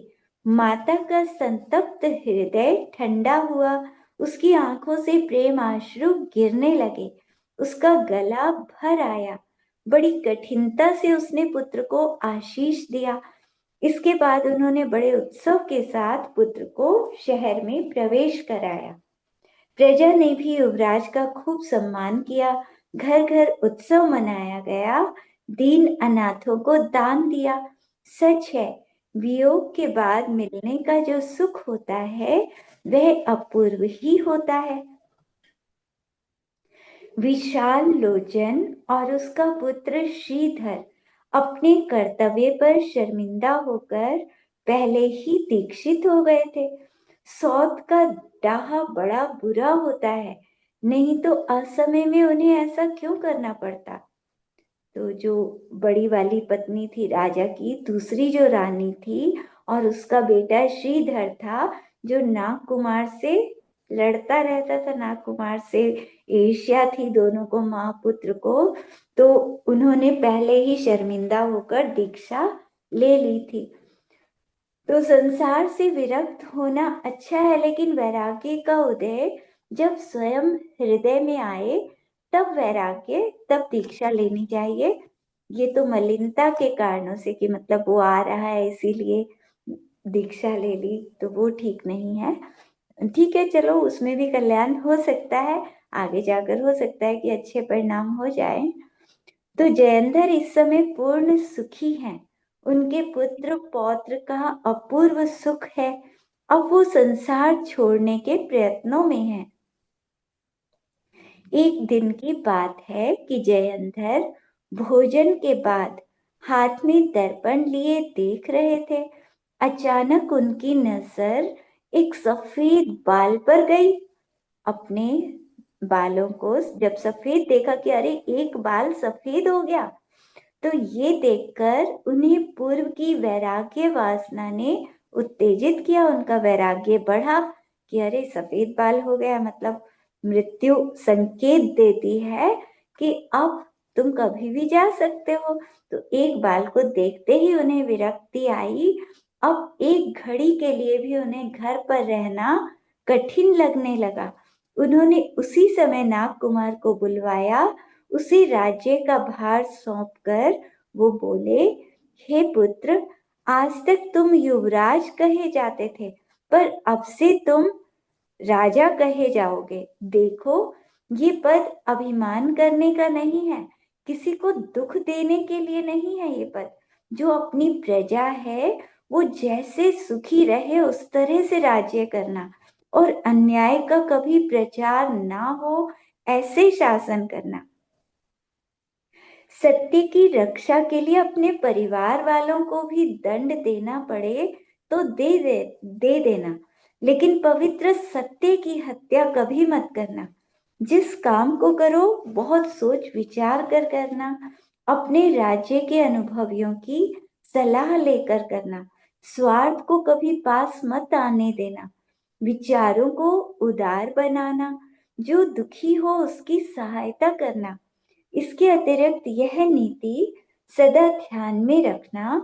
माता का संतप्त हृदय ठंडा हुआ। उसकी आंखों से प्रेम आश्रु गिरने लगे। उसका गला भर आया। बड़ी कठिनता से उसने पुत्र को आशीष दिया। इसके बाद उन्होंने बड़े उत्सव के साथ पुत्र को शहर में प्रवेश कराया। प्रजा ने भी युवराज का खूब सम्मान किया। घर घर उत्सव मनाया गया। दीन अनाथों को दान दिया। सच है, वियोग के बाद मिलने का जो सुख होता है वह अपूर्व ही होता है। विशाल लोचन और उसका पुत्र श्रीधर अपने कर्तव्य पर शर्मिंदा होकर पहले ही दीक्षित हो गए थे। सौत का डाहा बड़ा बुरा होता है, नहीं तो असमय में उन्हें ऐसा क्यों करना पड़ता। तो जो बड़ी वाली पत्नी थी राजा की, दूसरी जो रानी थी और उसका बेटा श्रीधर था जो नाग कुमार से लड़ता रहता था, नाग कुमार से ईर्ष्या थी दोनों को, माँ पुत्र को, तो उन्होंने पहले ही शर्मिंदा होकर दीक्षा ले ली थी। तो संसार से विरक्त होना अच्छा है, लेकिन वैराग्य का उदय जब स्वयं हृदय में आए तब वैराग्य, तब दीक्षा लेनी चाहिए। ये तो मलिनता के कारणों से कि मतलब वो आ रहा है इसीलिए दीक्षा ले ली, तो वो ठीक नहीं है। ठीक है, चलो उसमें भी कल्याण हो सकता है। आगे जाकर हो सकता है कि अच्छे परिणाम हो जाए। तो जयंधर इस समय पूर्ण सुखी हैं। उनके पुत्र पौत्र का अपूर्व सुख है। अब वो संसार छोड़ने के प्रयत्नों में हैं। एक दिन की बात है कि जयंधर भोजन के बाद हाथ में दर्पण लिए देख रहे थे। अचानक उनकी नजर एक सफेद बाल पर गई। अपने बालों को जब सफेद देखा कि अरे एक बाल सफेद हो गया, तो ये देखकर उन्हें पूर्व की वैराग्य वासना ने उत्तेजित किया। उनका वैराग्य बढ़ा कि अरे सफेद बाल हो गया, मतलब मृत्यु संकेत देती है कि अब तुम कभी भी जा सकते हो। तो एक बाल को देखते ही उन्हें विरक्ति आई। अब एक घड़ी के लिए भी उन्हें घर पर रहना कठिन लगने लगा। उन्होंने उसी समय नाग कुमार को बुलवाया। उसे राज्य का भार सौंपकर वो बोले, हे पुत्र, आज तक तुम युवराज कहे जाते थे, पर अब से तुम राजा कहे जाओगे। देखो, ये पद अभिमान करने का नहीं है, किसी को दुख देने के लिए नहीं है। ये पद जो अपनी प्रजा है वो जैसे सुखी रहे उस तरह से राज्य करना, और अन्याय का कभी प्रचार ना हो ऐसे शासन करना। सत्य की रक्षा के लिए अपने परिवार वालों को भी दंड देना पड़े तो दे देना, लेकिन पवित्र सत्य की हत्या कभी मत करना। जिस काम को करो बहुत सोच विचार कर करना। अपने राज्य के अनुभवियों की सलाह लेकर करना। स्वार्थ को कभी पास मत आने देना। विचारों को उदार बनाना। जो दुखी हो उसकी सहायता करना। इसके अतिरिक्त यह नीति सदा ध्यान में रखना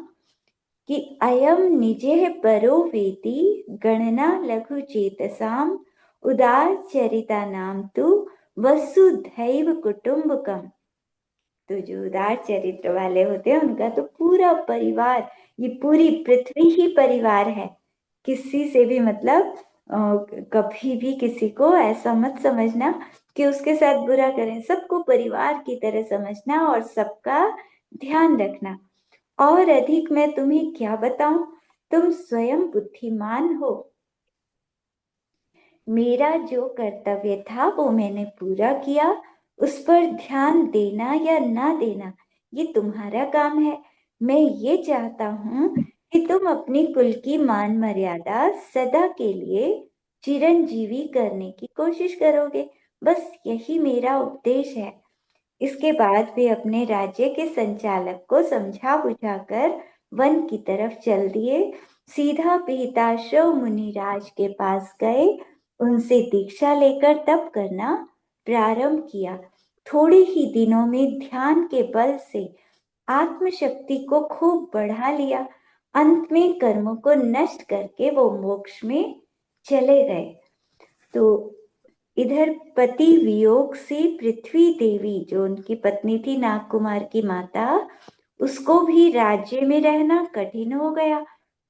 कि अयम निजेह परो वेति गणना लघु चेतसाम उदार चरिता नाम तु वसुधैव कुटुंबकम। तो जो उदार चरित्र वाले होते हैं उनका तो पूरा परिवार, ये पूरी पृथ्वी ही परिवार है। किसी से भी मतलब कभी भी किसी को ऐसा मत समझना कि उसके साथ बुरा करें। सबको परिवार की तरह समझना और सबका ध्यान रखना। और अधिक मैं तुम्हें क्या बताऊं, तुम स्वयं बुद्धिमान हो। मेरा जो कर्तव्य था वो मैंने पूरा किया। उस पर ध्यान देना या ना देना ये तुम्हारा काम है। मैं ये चाहता हूँ कि तुम अपनी कुल की मान मर्यादा सदा के लिए चिरंजीवी करने की कोशिश करोगे। बस यही मेरा उपदेश है। इसके बाद वे अपने राज्य के संचालक को समझा बुझाकर वन की तरफ चल दिए। सीधा पीताश्रव मुनिराज के पास गए। उनसे दीक्षा लेकर तप करना प्रारंभ किया। थोड़े ही दिनों में ध्यान के बल से आत्मशक्ति को खूब बढ़ा लिया। अंत में कर्मों को नष्ट करके वो मोक्ष में चले गए। तो इधर पति वियोग से पृथ्वी देवी, जो उनकी पत्नी थी नाग कुमार की माता, उसको भी राज्य में रहना कठिन हो गया।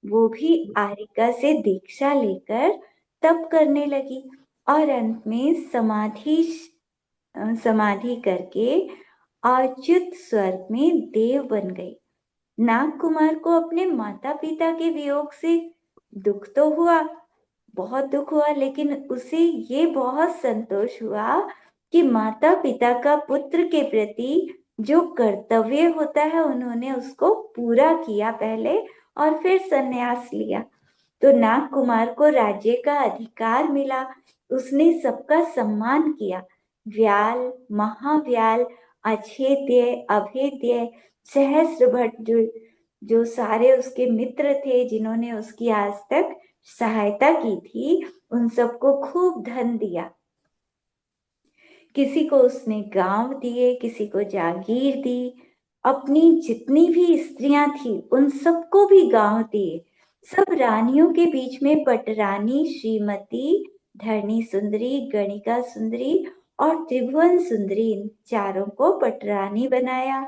वो भी आरिका से दीक्षा लेकर तप करने लगी और अंत में समाधि करके अच्युत स्वर्ग में देव बन गई। नाग कुमार को अपने माता पिता के वियोग से दुख तो हुआ, बहुत दुख हुआ, लेकिन उसे ये बहुत संतोष हुआ कि माता पिता का पुत्र के प्रति जो कर्तव्य होता है उन्होंने उसको पूरा किया पहले और फिर संन्यास लिया। तो नाग कुमार को राज्य का अधिकार मिला। उसने सबका सम्मान किया। व्याल, महाव्याल, अछेद्य, अभेद्य, सहस्त्रभट, जो जो सारे उसके मित्र थे जिन्होंने उसकी आज तक सहायता की थी, उन सबको खूब धन दिया। किसी को उसने गांव दिए, किसी को जागीर दी। अपनी जितनी भी स्त्रियां थी उन सबको भी गांव दिए। सब रानियों के बीच में पटरानी, श्रीमती, धरणी सुंदरी, गणिका सुंदरी और त्रिभुवन सुंदरी, इन चारों को पटरानी बनाया।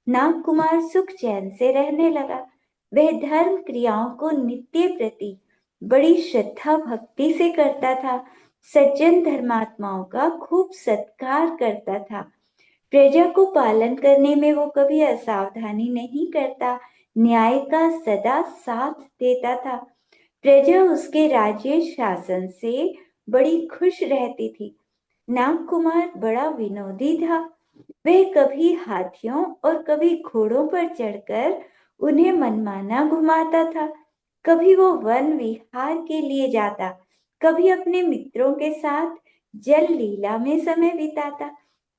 नाग कुमार सुख चैन से रहने लगा। वह धर्म क्रियाओं को नित्य प्रति बड़ी श्रद्धा भक्ति से करता था। सज्जन धर्मात्माओं का खूब सत्कार करता था। प्रजा को पालन करने में वो कभी असावधानी नहीं करता, न्याय का सदा साथ देता था। प्रजा उसके राज्य शासन से बड़ी खुश रहती थी। नाग कुमार बड़ा विनोदी था। वह कभी हाथियों और कभी घोड़ों पर चढ़कर उन्हें मनमाना घुमाता था। कभी वो वन विहार के लिए जाता, कभी अपने मित्रों के साथ जल लीला में समय बिताता,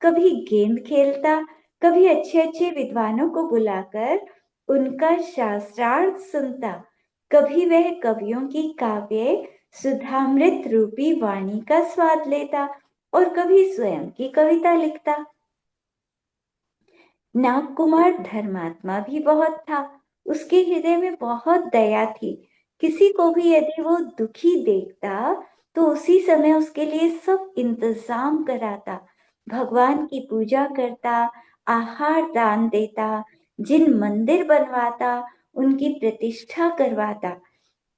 कभी गेंद खेलता, कभी अच्छे अच्छे विद्वानों को बुलाकर उनका शास्त्रार्थ सुनता, कभी वह कवियों की काव्य सुधामृत रूपी वाणी का स्वाद लेता और कभी स्वयं की कविता लिखता। नागकुमार धर्मात्मा भी बहुत था। उसके हृदय में बहुत दया थी। किसी को भी यदि वो दुखी देखता तो उसी समय उसके लिए सब इंतजाम कराता, भगवान की पूजा करता, आहार दान देता, जिन मंदिर बनवाता उनकी प्रतिष्ठा करवाता।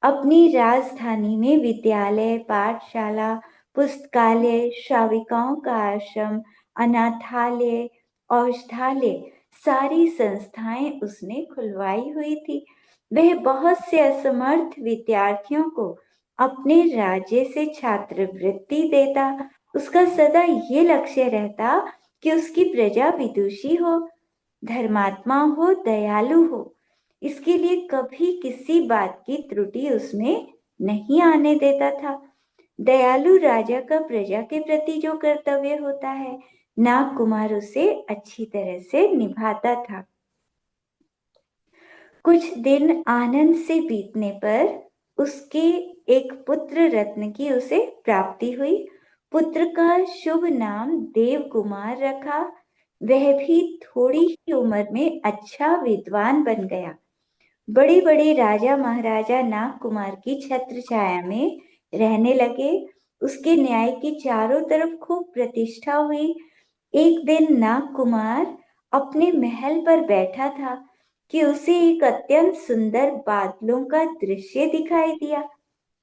अपनी राजधानी में विद्यालय, पाठशाला, पुस्तकालय, श्राविकाओं का आश्रम, अनाथालय, औषधालय, सारी संस्थाएं उसने खुलवाई हुई थी। वह बहुत से असमर्थ विद्यार्थियों को अपने राज्य से छात्रवृत्ति देता। उसका सदा ये लक्ष्य रहता कि उसकी प्रजा विदुषी हो, धर्मात्मा हो, दयालु हो। इसके लिए कभी किसी बात की त्रुटि उसमें नहीं आने देता था। दयालु राजा का प्रजा के प्रति जो कर्तव्य होता है, नाग कुमार उसे अच्छी तरह से निभाता था। कुछ दिन आनंद से बीतने पर उसके एक पुत्र रत्न की उसे प्राप्ति हुई। पुत्र का शुभ नाम देव कुमार रखा। वह भी थोड़ी ही उम्र में अच्छा विद्वान बन गया। बड़े बड़े राजा महाराजा नाग कुमार की छत्र छाया में रहने लगे। उसके न्याय की चारों तरफ खूब प्रतिष्ठा हुई। एक दिन नाग कुमार अपने महल पर बैठा था कि उसे एक अत्यंत सुंदर बादलों का दृश्य दिखाई दिया।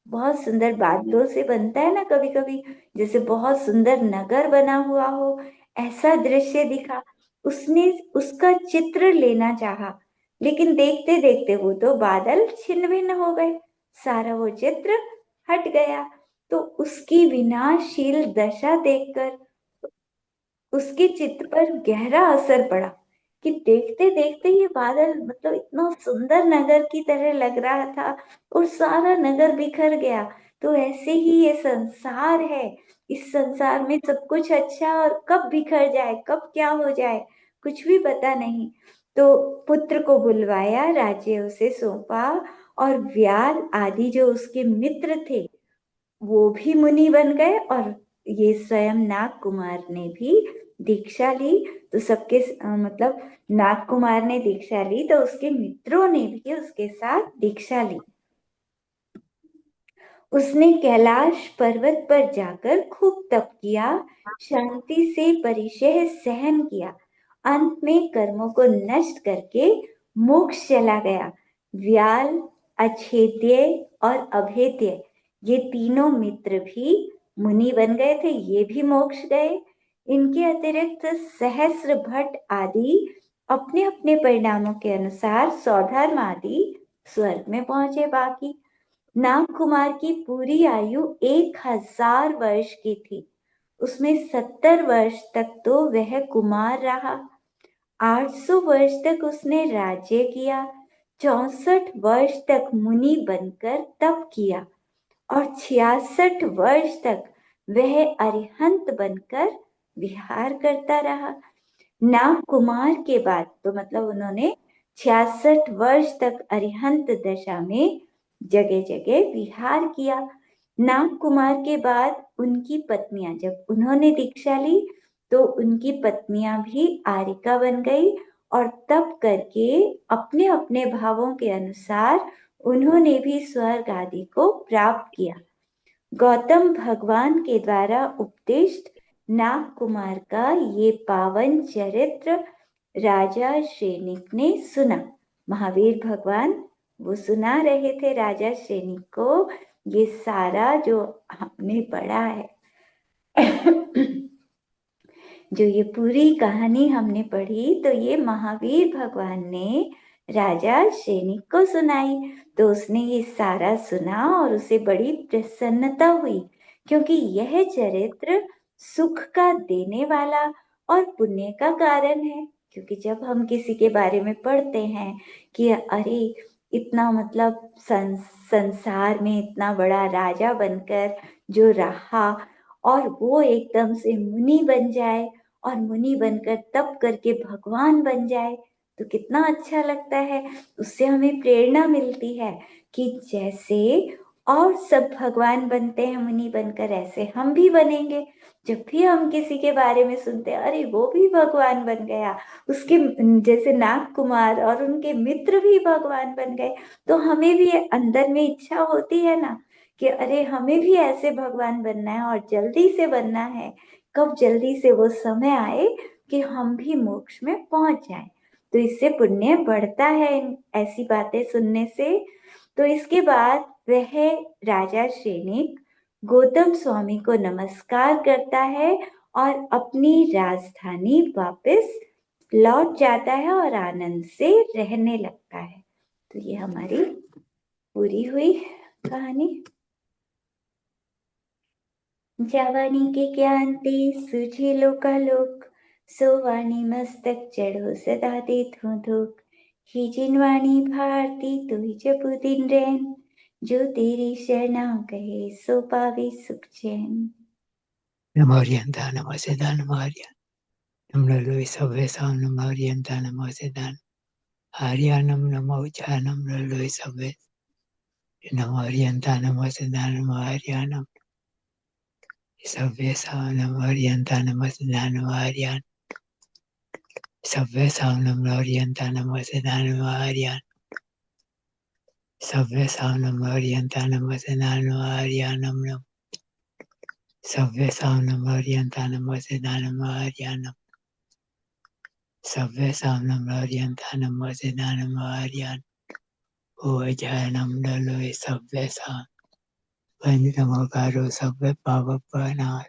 बहुत सुंदर बादलों से बनता है ना कभी कभी, जैसे बहुत सुंदर नगर बना हुआ हो, ऐसा दृश्य दिखा। उसने उसका चित्र लेना चाहा, लेकिन देखते देखते वो तो बादल छिन्न भिन्न हो गए, सारा वो चित्र हट गया। तो उसकी विनाशशील दशा देखकर उसके चित्त पर गहरा असर पड़ा कि देखते देखते ये बादल मतलब इतना सुंदर नगर की तरह लग रहा था और सारा नगर बिखर गया। तो ऐसे ही ये संसार है। इस संसार में सब कुछ अच्छा और कब बिखर जाए, कब क्या हो जाए, कुछ भी पता नहीं। तो पुत्र को बुलवाया, राज्य उसे सौंपा और व्याल आदि जो उसके मित्र थे वो भी मुनि बन गए और ये स्वयं नाग कुमार ने भी दीक्षा ली। तो सबके मतलब नाग कुमार ने दीक्षा ली तो उसके मित्रों ने भी उसके साथ दीक्षा ली। उसने कैलाश पर्वत पर जाकर खूब तप किया, शांति से परिचय सहन किया, अंत में कर्मों को नष्ट करके मोक्ष चला गया। व्याल, अछेद्य और अभेद्य ये तीनों मित्र भी मुनि बन गए थे, ये भी मोक्ष गए। इनके अतिरिक्त सहस्र भट्ट आदि अपने अपने परिणामों के अनुसार सौधर्म आदि स्वर्ग में पहुंचे। बाकी नाग कुमार की पूरी आयु 1000 वर्ष की थी। उसमें 70 वर्ष तक तो वह कुमार रहा। 800 वर्ष तक उसने राज्य किया, 64 वर्ष तक मुनि बनकर तप किया और 66 वर्ष तक वह अरिहंत बनकर विहार करता रहा। नाग कुमार के बाद तो मतलब उन्होंने 66 वर्ष तक अरिहंत दशा में जगह जगह विहार किया। नाग कुमार के बाद उनकी पत्नियां, जब उन्होंने दीक्षा ली तो उनकी पत्नियां भी आरिका बन गई और तप करके अपने अपने भावों के अनुसार उन्होंने भी स्वर्ग आदि को प्राप्त किया। गौतम भगवान के द्वारा उपदिष्ट नाग कुमार का ये पावन चरित्र राजा श्रेनिक ने सुना। महावीर भगवान वो सुना रहे थे राजा श्रेनिक को ये सारा जो हमने पढ़ा है जो ये पूरी कहानी हमने पढ़ी, तो ये महावीर भगवान ने राजा सैनिक को सुनाई। तो उसने ये सारा सुना और उसे बड़ी प्रसन्नता हुई, क्योंकि यह चरित्र सुख का देने वाला और पुण्य का कारण है। क्योंकि जब हम किसी के बारे में पढ़ते हैं कि अरे इतना मतलब संसार में इतना बड़ा राजा बनकर जो रहा और वो एकदम से मुनि बन जाए और मुनि बनकर तप करके भगवान बन जाए, तो कितना अच्छा लगता है। उससे हमें प्रेरणा मिलती है कि जैसे और सब भगवान बनते हैं मुनि बनकर, ऐसे हम भी बनेंगे। जब भी हम किसी के बारे में सुनते हैं अरे वो भी भगवान बन गया, उसके जैसे नाग कुमार और उनके मित्र भी भगवान बन गए, तो हमें भी अंदर में इच्छा होती है ना कि अरे हमें भी ऐसे भगवान बनना है और जल्दी से बनना है। कब जल्दी से वो समय आए कि हम भी मोक्ष में पहुंच जाएं। तो इससे पुण्य बढ़ता है ऐसी बातें सुनने से। तो इसके बाद वह राजा सैनिक गौतम स्वामी को नमस्कार करता है और अपनी राजधानी वापस लौट जाता है और आनंद से रहने लगता है। तो ये हमारी पूरी हुई कहानी। जवानी के ज्ञान ते सूझे लोकालोक, सोवानी मस्तक चढ़ो सदा दे धो धोक। ही जिनवाणी भारती तू ही जपू दिन रैन, जो तेरी शरणा कहे सो पावे सुख चैन। नमो हरियंता नमो सिद्धान नमो हरियन नमो लोई सभ्य साम नमो हरियंता नमो सिद्धान हरियाणम नमो उच्चारणम लोई सभ्य नमो हरियंता नमो सिद्धान नमो हरियाणम सभ्य साम नमो हरियंता नमो सिद्धान नमो हरियाण सभ्य साम नमो हरियंता नमो सिद्धान नमो हरियाण सभ्य साम नमो हरियंता नमो सिद्धान नमो हरियाणम सभ्य साम नमो हरियंता नमो सिद्धान नमो हरियाणम सभ्य साम नमो हरियंता नमो सिद्धान नमो हरियाण ओ जयनम डलोय सभ्य साम पंचमकारो सभ्य पावपना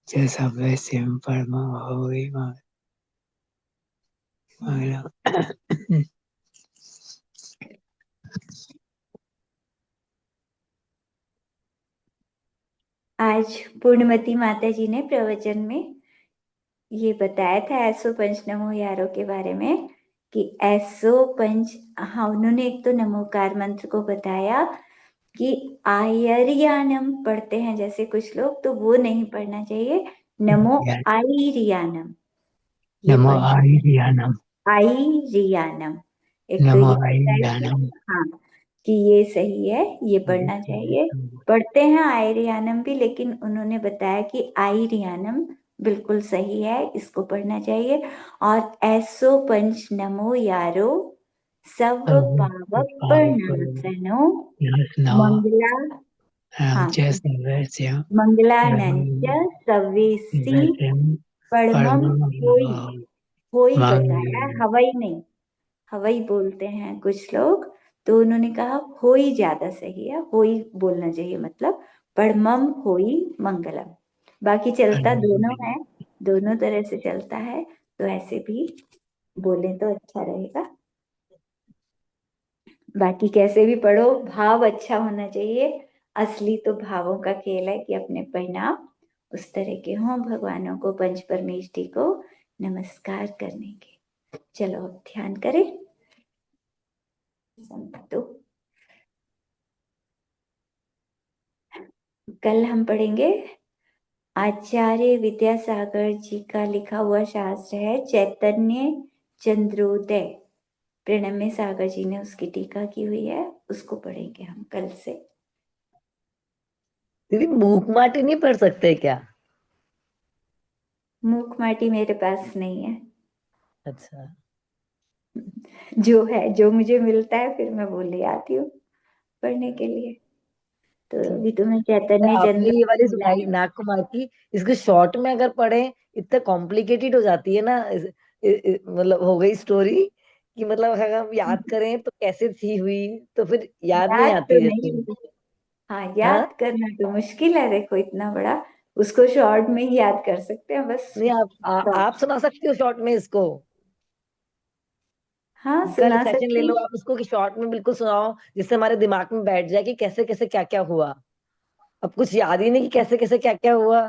च सभ्य सिम परम होय आज पूर्णमती माता जी ने प्रवचन में ये बताया था ऐसो पंच नमो यारों के बारे में कि ऐसो पंच, हाँ उन्होंने एक तो नमोकार मंत्र को बताया कि आयरियानम पढ़ते हैं जैसे कुछ लोग, तो वो नहीं पढ़ना चाहिए। नमो आयरियानम ये नमो पढ़ना है। आयरियानम आयरियानम एक तो नमो ये होता है कि आयरियानम हाँ कि ये सही है, ये पढ़ना चाहिए। पढ़ते हैं आयरियानम भी, लेकिन उन्होंने बताया कि आयरियानम बिल्कुल सही है, इसको पढ़ना चाहिए। और ऐसो पंच नमो यारो सब पावक प्रणासनो मंगला, हाँ च सभ्य मंगलानंच सवेसी परमम होई। होई बताया, हवाई नहीं, हवाई बोलते हैं कुछ लोग, तो उन्होंने कहा होई ज्यादा सही है, होई बोलना चाहिए, मतलब परमम होई मंगलम। बाकी चलता दोनों है, दोनों तरह से चलता है, तो ऐसे भी बोले तो अच्छा रहेगा। बाकी कैसे भी पढ़ो, भाव अच्छा होना चाहिए। असली तो भावों का खेल है कि अपने परिणाम उस तरह के हों, भगवानों को, पंच परमेष्टि को नमस्कार करने के। चलो अब ध्यान करें। तो कल हम पढ़ेंगे आचार्य विद्यासागर जी का लिखा हुआ शास्त्र है चैतन्य चंद्रोदय। प्रणम्य सागर जी ने उसकी टीका की हुई है, उसको पढ़ेंगे हम कल से। दीदी मूक माटी नहीं पढ़ सकते क्या? मूक माटी मेरे पास नहीं है। अच्छा, जो है, जो मुझे मिलता है फिर मैं वो ले आती हूँ पढ़ने के लिए। तो ठीक। अभी तुम्हें चैतन्य आपने ये वाली चंद्र सुनाई नाग कुमार की, इसको शॉर्ट में अगर पढ़े इतना कॉम्प्लिकेटेड हो जाती है ना, मतलब हो गई स्टोरी कि मतलब अगर हम याद करें तो कैसे थी हुई, तो फिर याद नहीं याद तो आती जैसे। नहीं, हाँ, हाँ, याद करना तो मुश्किल है, देखो इतना बड़ा, उसको शॉर्ट में ही याद कर सकते हैं बस। नहीं आप सुना सकती हो शॉर्ट में इसको। हाँ, कल सुना सेशन ले सकती लो हूँ। आप उसको कि शॉर्ट में बिल्कुल सुनाओ, जिससे हमारे दिमाग में बैठ जाए कि कैसे कैसे क्या क्या हुआ। अब कुछ याद ही नहीं कि कैसे कैसे क्या क्या हुआ।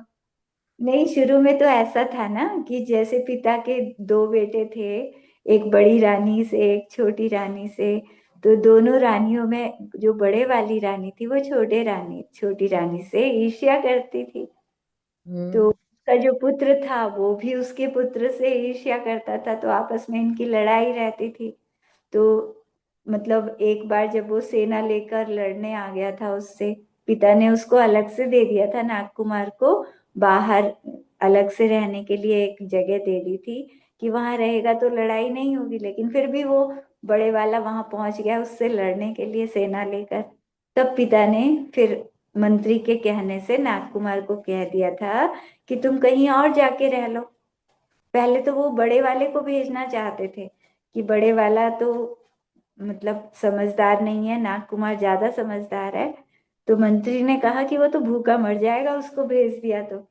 नहीं, शुरू में तो ऐसा था ना कि जैसे पिता के दो बेटे थे, एक बड़ी रानी से एक छोटी रानी से। तो दोनों रानियों में जो बड़े वाली रानी थी वो छोटी रानी से ईर्ष्या करती थी। तो हम्म। उसका जो पुत्र था वो भी उसके पुत्र से ईर्ष्या करता था, तो आपस में इनकी लड़ाई रहती थी। तो मतलब एक बार जब वो सेना लेकर लड़ने आ गया था उससे, पिता ने उसको अलग से दे दिया था, नागकुमार को बाहर अलग से रहने के लिए एक जगह दे दी थी कि वहां रहेगा तो लड़ाई नहीं होगी। लेकिन फिर भी वो बड़े वाला वहां पहुंच गया उससे लड़ने के लिए सेना लेकर। तब पिता ने फिर मंत्री के कहने से नागकुमार को कह दिया था कि तुम कहीं और जाके रह लो। पहले तो वो बड़े वाले को भेजना चाहते थे कि बड़े वाला तो मतलब समझदार नहीं है, नागकुमार ज्यादा समझदार है। तो मंत्री ने कहा कि वो तो भूखा मर जाएगा, उसको भेज दिया तो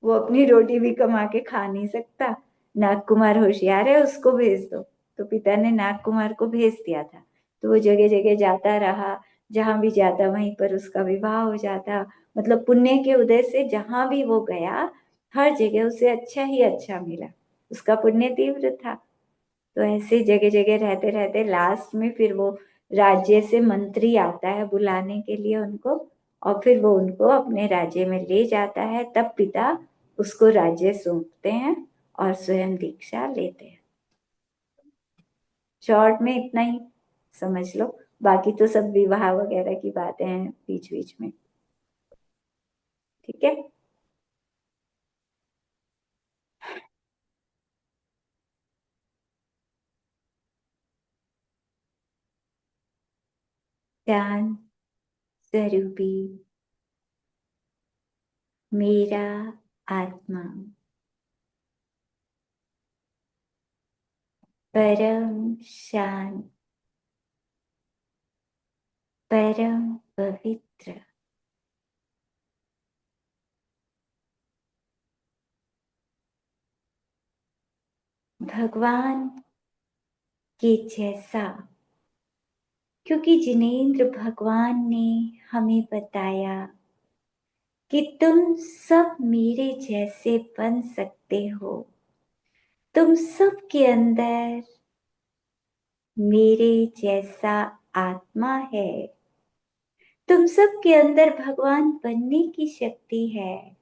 वो अपनी रोटी भी कमा के खा नहीं सकता। नागकुमार होशियार है, उसको भेज दो। तो पिता ने नागकुमार को भेज दिया था। तो वो जगह जगह जाता रहा, जहां भी जाता वहीं पर उसका विवाह हो जाता। मतलब पुण्य के उदय से जहां भी वो गया, हर जगह उसे अच्छा ही अच्छा मिला। उसका पुण्य तीव्र था। तो ऐसे जगह जगह रहते रहते लास्ट में फिर वो राज्य से मंत्री आता है बुलाने के लिए उनको, और फिर वो उनको अपने राज्य में ले जाता है। तब पिता उसको राज्य सौंपते हैं और स्वयं दीक्षा लेते हैं। शॉर्ट में इतना ही समझ लो, बाकी तो सब विवाह वगैरह की बातें हैं बीच बीच में। ठीक है। ज्ञान स्वरूपी मेरा आत्मा परम शांत, परम पवित्र, भगवान के जैसा। क्योंकि जिनेंद्र भगवान ने हमें बताया कि तुम सब मेरे जैसे बन सकते हो। तुम सब के अंदर मेरे जैसा आत्मा है। तुम सब के अंदर भगवान बनने की शक्ति है।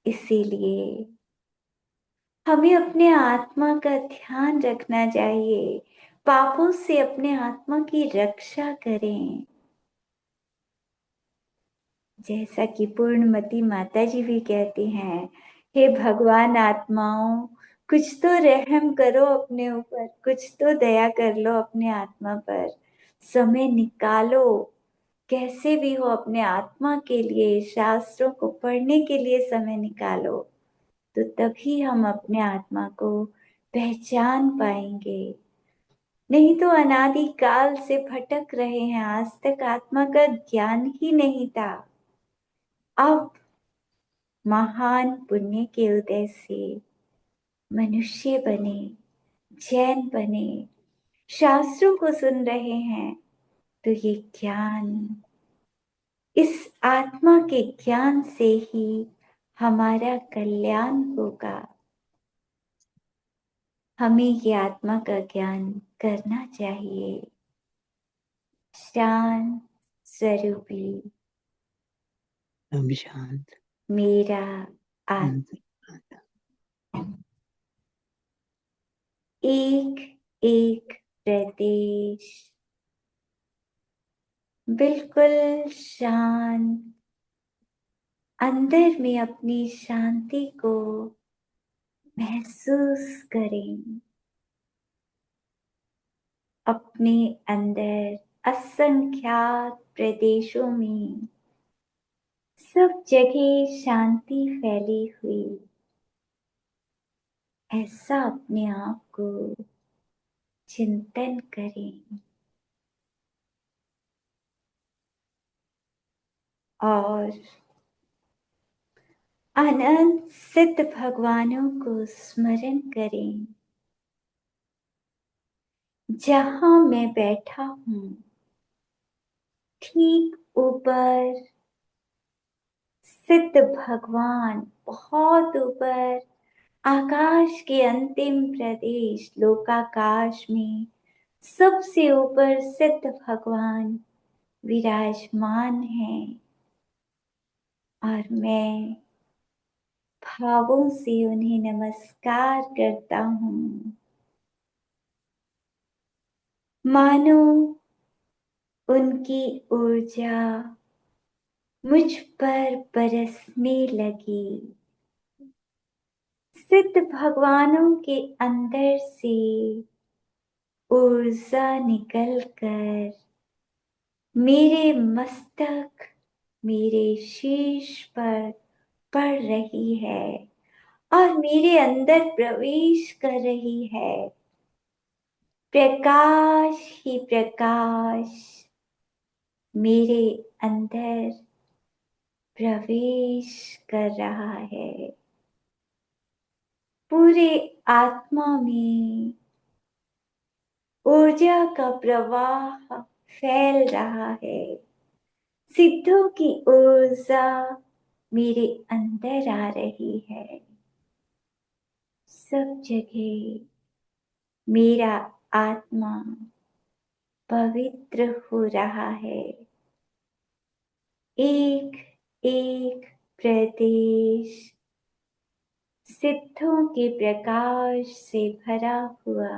इसीलिए हमें अपने आत्मा का ध्यान रखना चाहिए। पापों से अपने आत्मा की रक्षा करें। जैसा कि पूर्णमती माता जी भी कहती हैं, हे भगवान आत्माओं, कुछ तो रहम करो अपने ऊपर, कुछ तो दया कर लो अपने आत्मा पर। समय निकालो, कैसे भी हो अपने आत्मा के लिए, शास्त्रों को पढ़ने के लिए समय निकालो। तो तभी हम अपने आत्मा को पहचान पाएंगे। नहीं तो अनादि काल से भटक रहे हैं, आज तक आत्मा का ज्ञान ही नहीं था। अब महान पुण्य के उदय से मनुष्य बने, जैन बने, शास्त्रों को सुन रहे हैं। तो ये ज्ञान, इस आत्मा के ज्ञान से ही हमारा कल्याण होगा। हमें ये आत्मा का ज्ञान करना चाहिए। शांत स्वरूपी हम शांत मेरा शांत आत्मा, एक एक प्रदेश बिल्कुल शांत, अंदर में अपनी शांति को महसूस करें। अपने अंदर असंख्यात प्रदेशों में सब जगह शांति फैली हुई, ऐसा अपने आप को चिंतन करें। और अनंत सिद्ध भगवानों को स्मरण करें। जहां मैं बैठा हूं ठीक ऊपर सिद्ध भगवान, बहुत ऊपर आकाश के अंतिम प्रदेश लोकाकाश में सबसे ऊपर सिद्ध भगवान विराजमान हैं और मैं भावों से उन्हें नमस्कार करता हूँ। मानो उनकी ऊर्जा मुझ पर बरसने लगी। सिद्ध भगवानों के अंदर से ऊर्जा निकलकर मेरे मस्तक, मेरे शीश पर पड़ रही है और मेरे अंदर प्रवेश कर रही है। प्रकाश ही प्रकाश मेरे अंदर प्रवेश कर रहा है। पूरे आत्मा में ऊर्जा का प्रवाह फैल रहा है। सिद्धों की ऊर्जा मेरे अंदर आ रही है। सब जगह मेरा आत्मा पवित्र हो रहा है। एक एक प्रदेश सिद्धों के प्रकाश से भरा हुआ।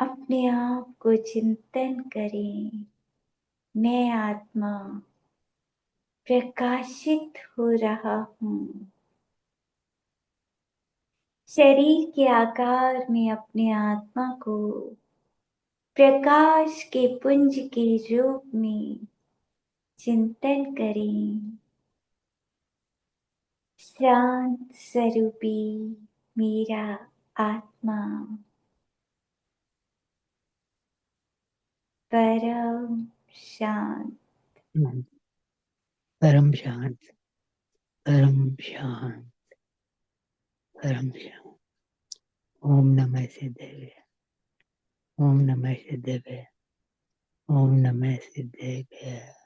अपने आप को चिंतन करें, मैं आत्मा प्रकाशित हो रहा हूँ। शरीर के आकार में अपने आत्मा को प्रकाश के पुंज के रूप में चिंतन करें। शांत स्वरूपी मेरा आत्मा परम शांत। परम शांत, परम शांत, परम शांत। ओम नमः सिद्धेभ्य, ओम नमः सिद्धेभ्य, ओम नमः सिद्धेभ्य।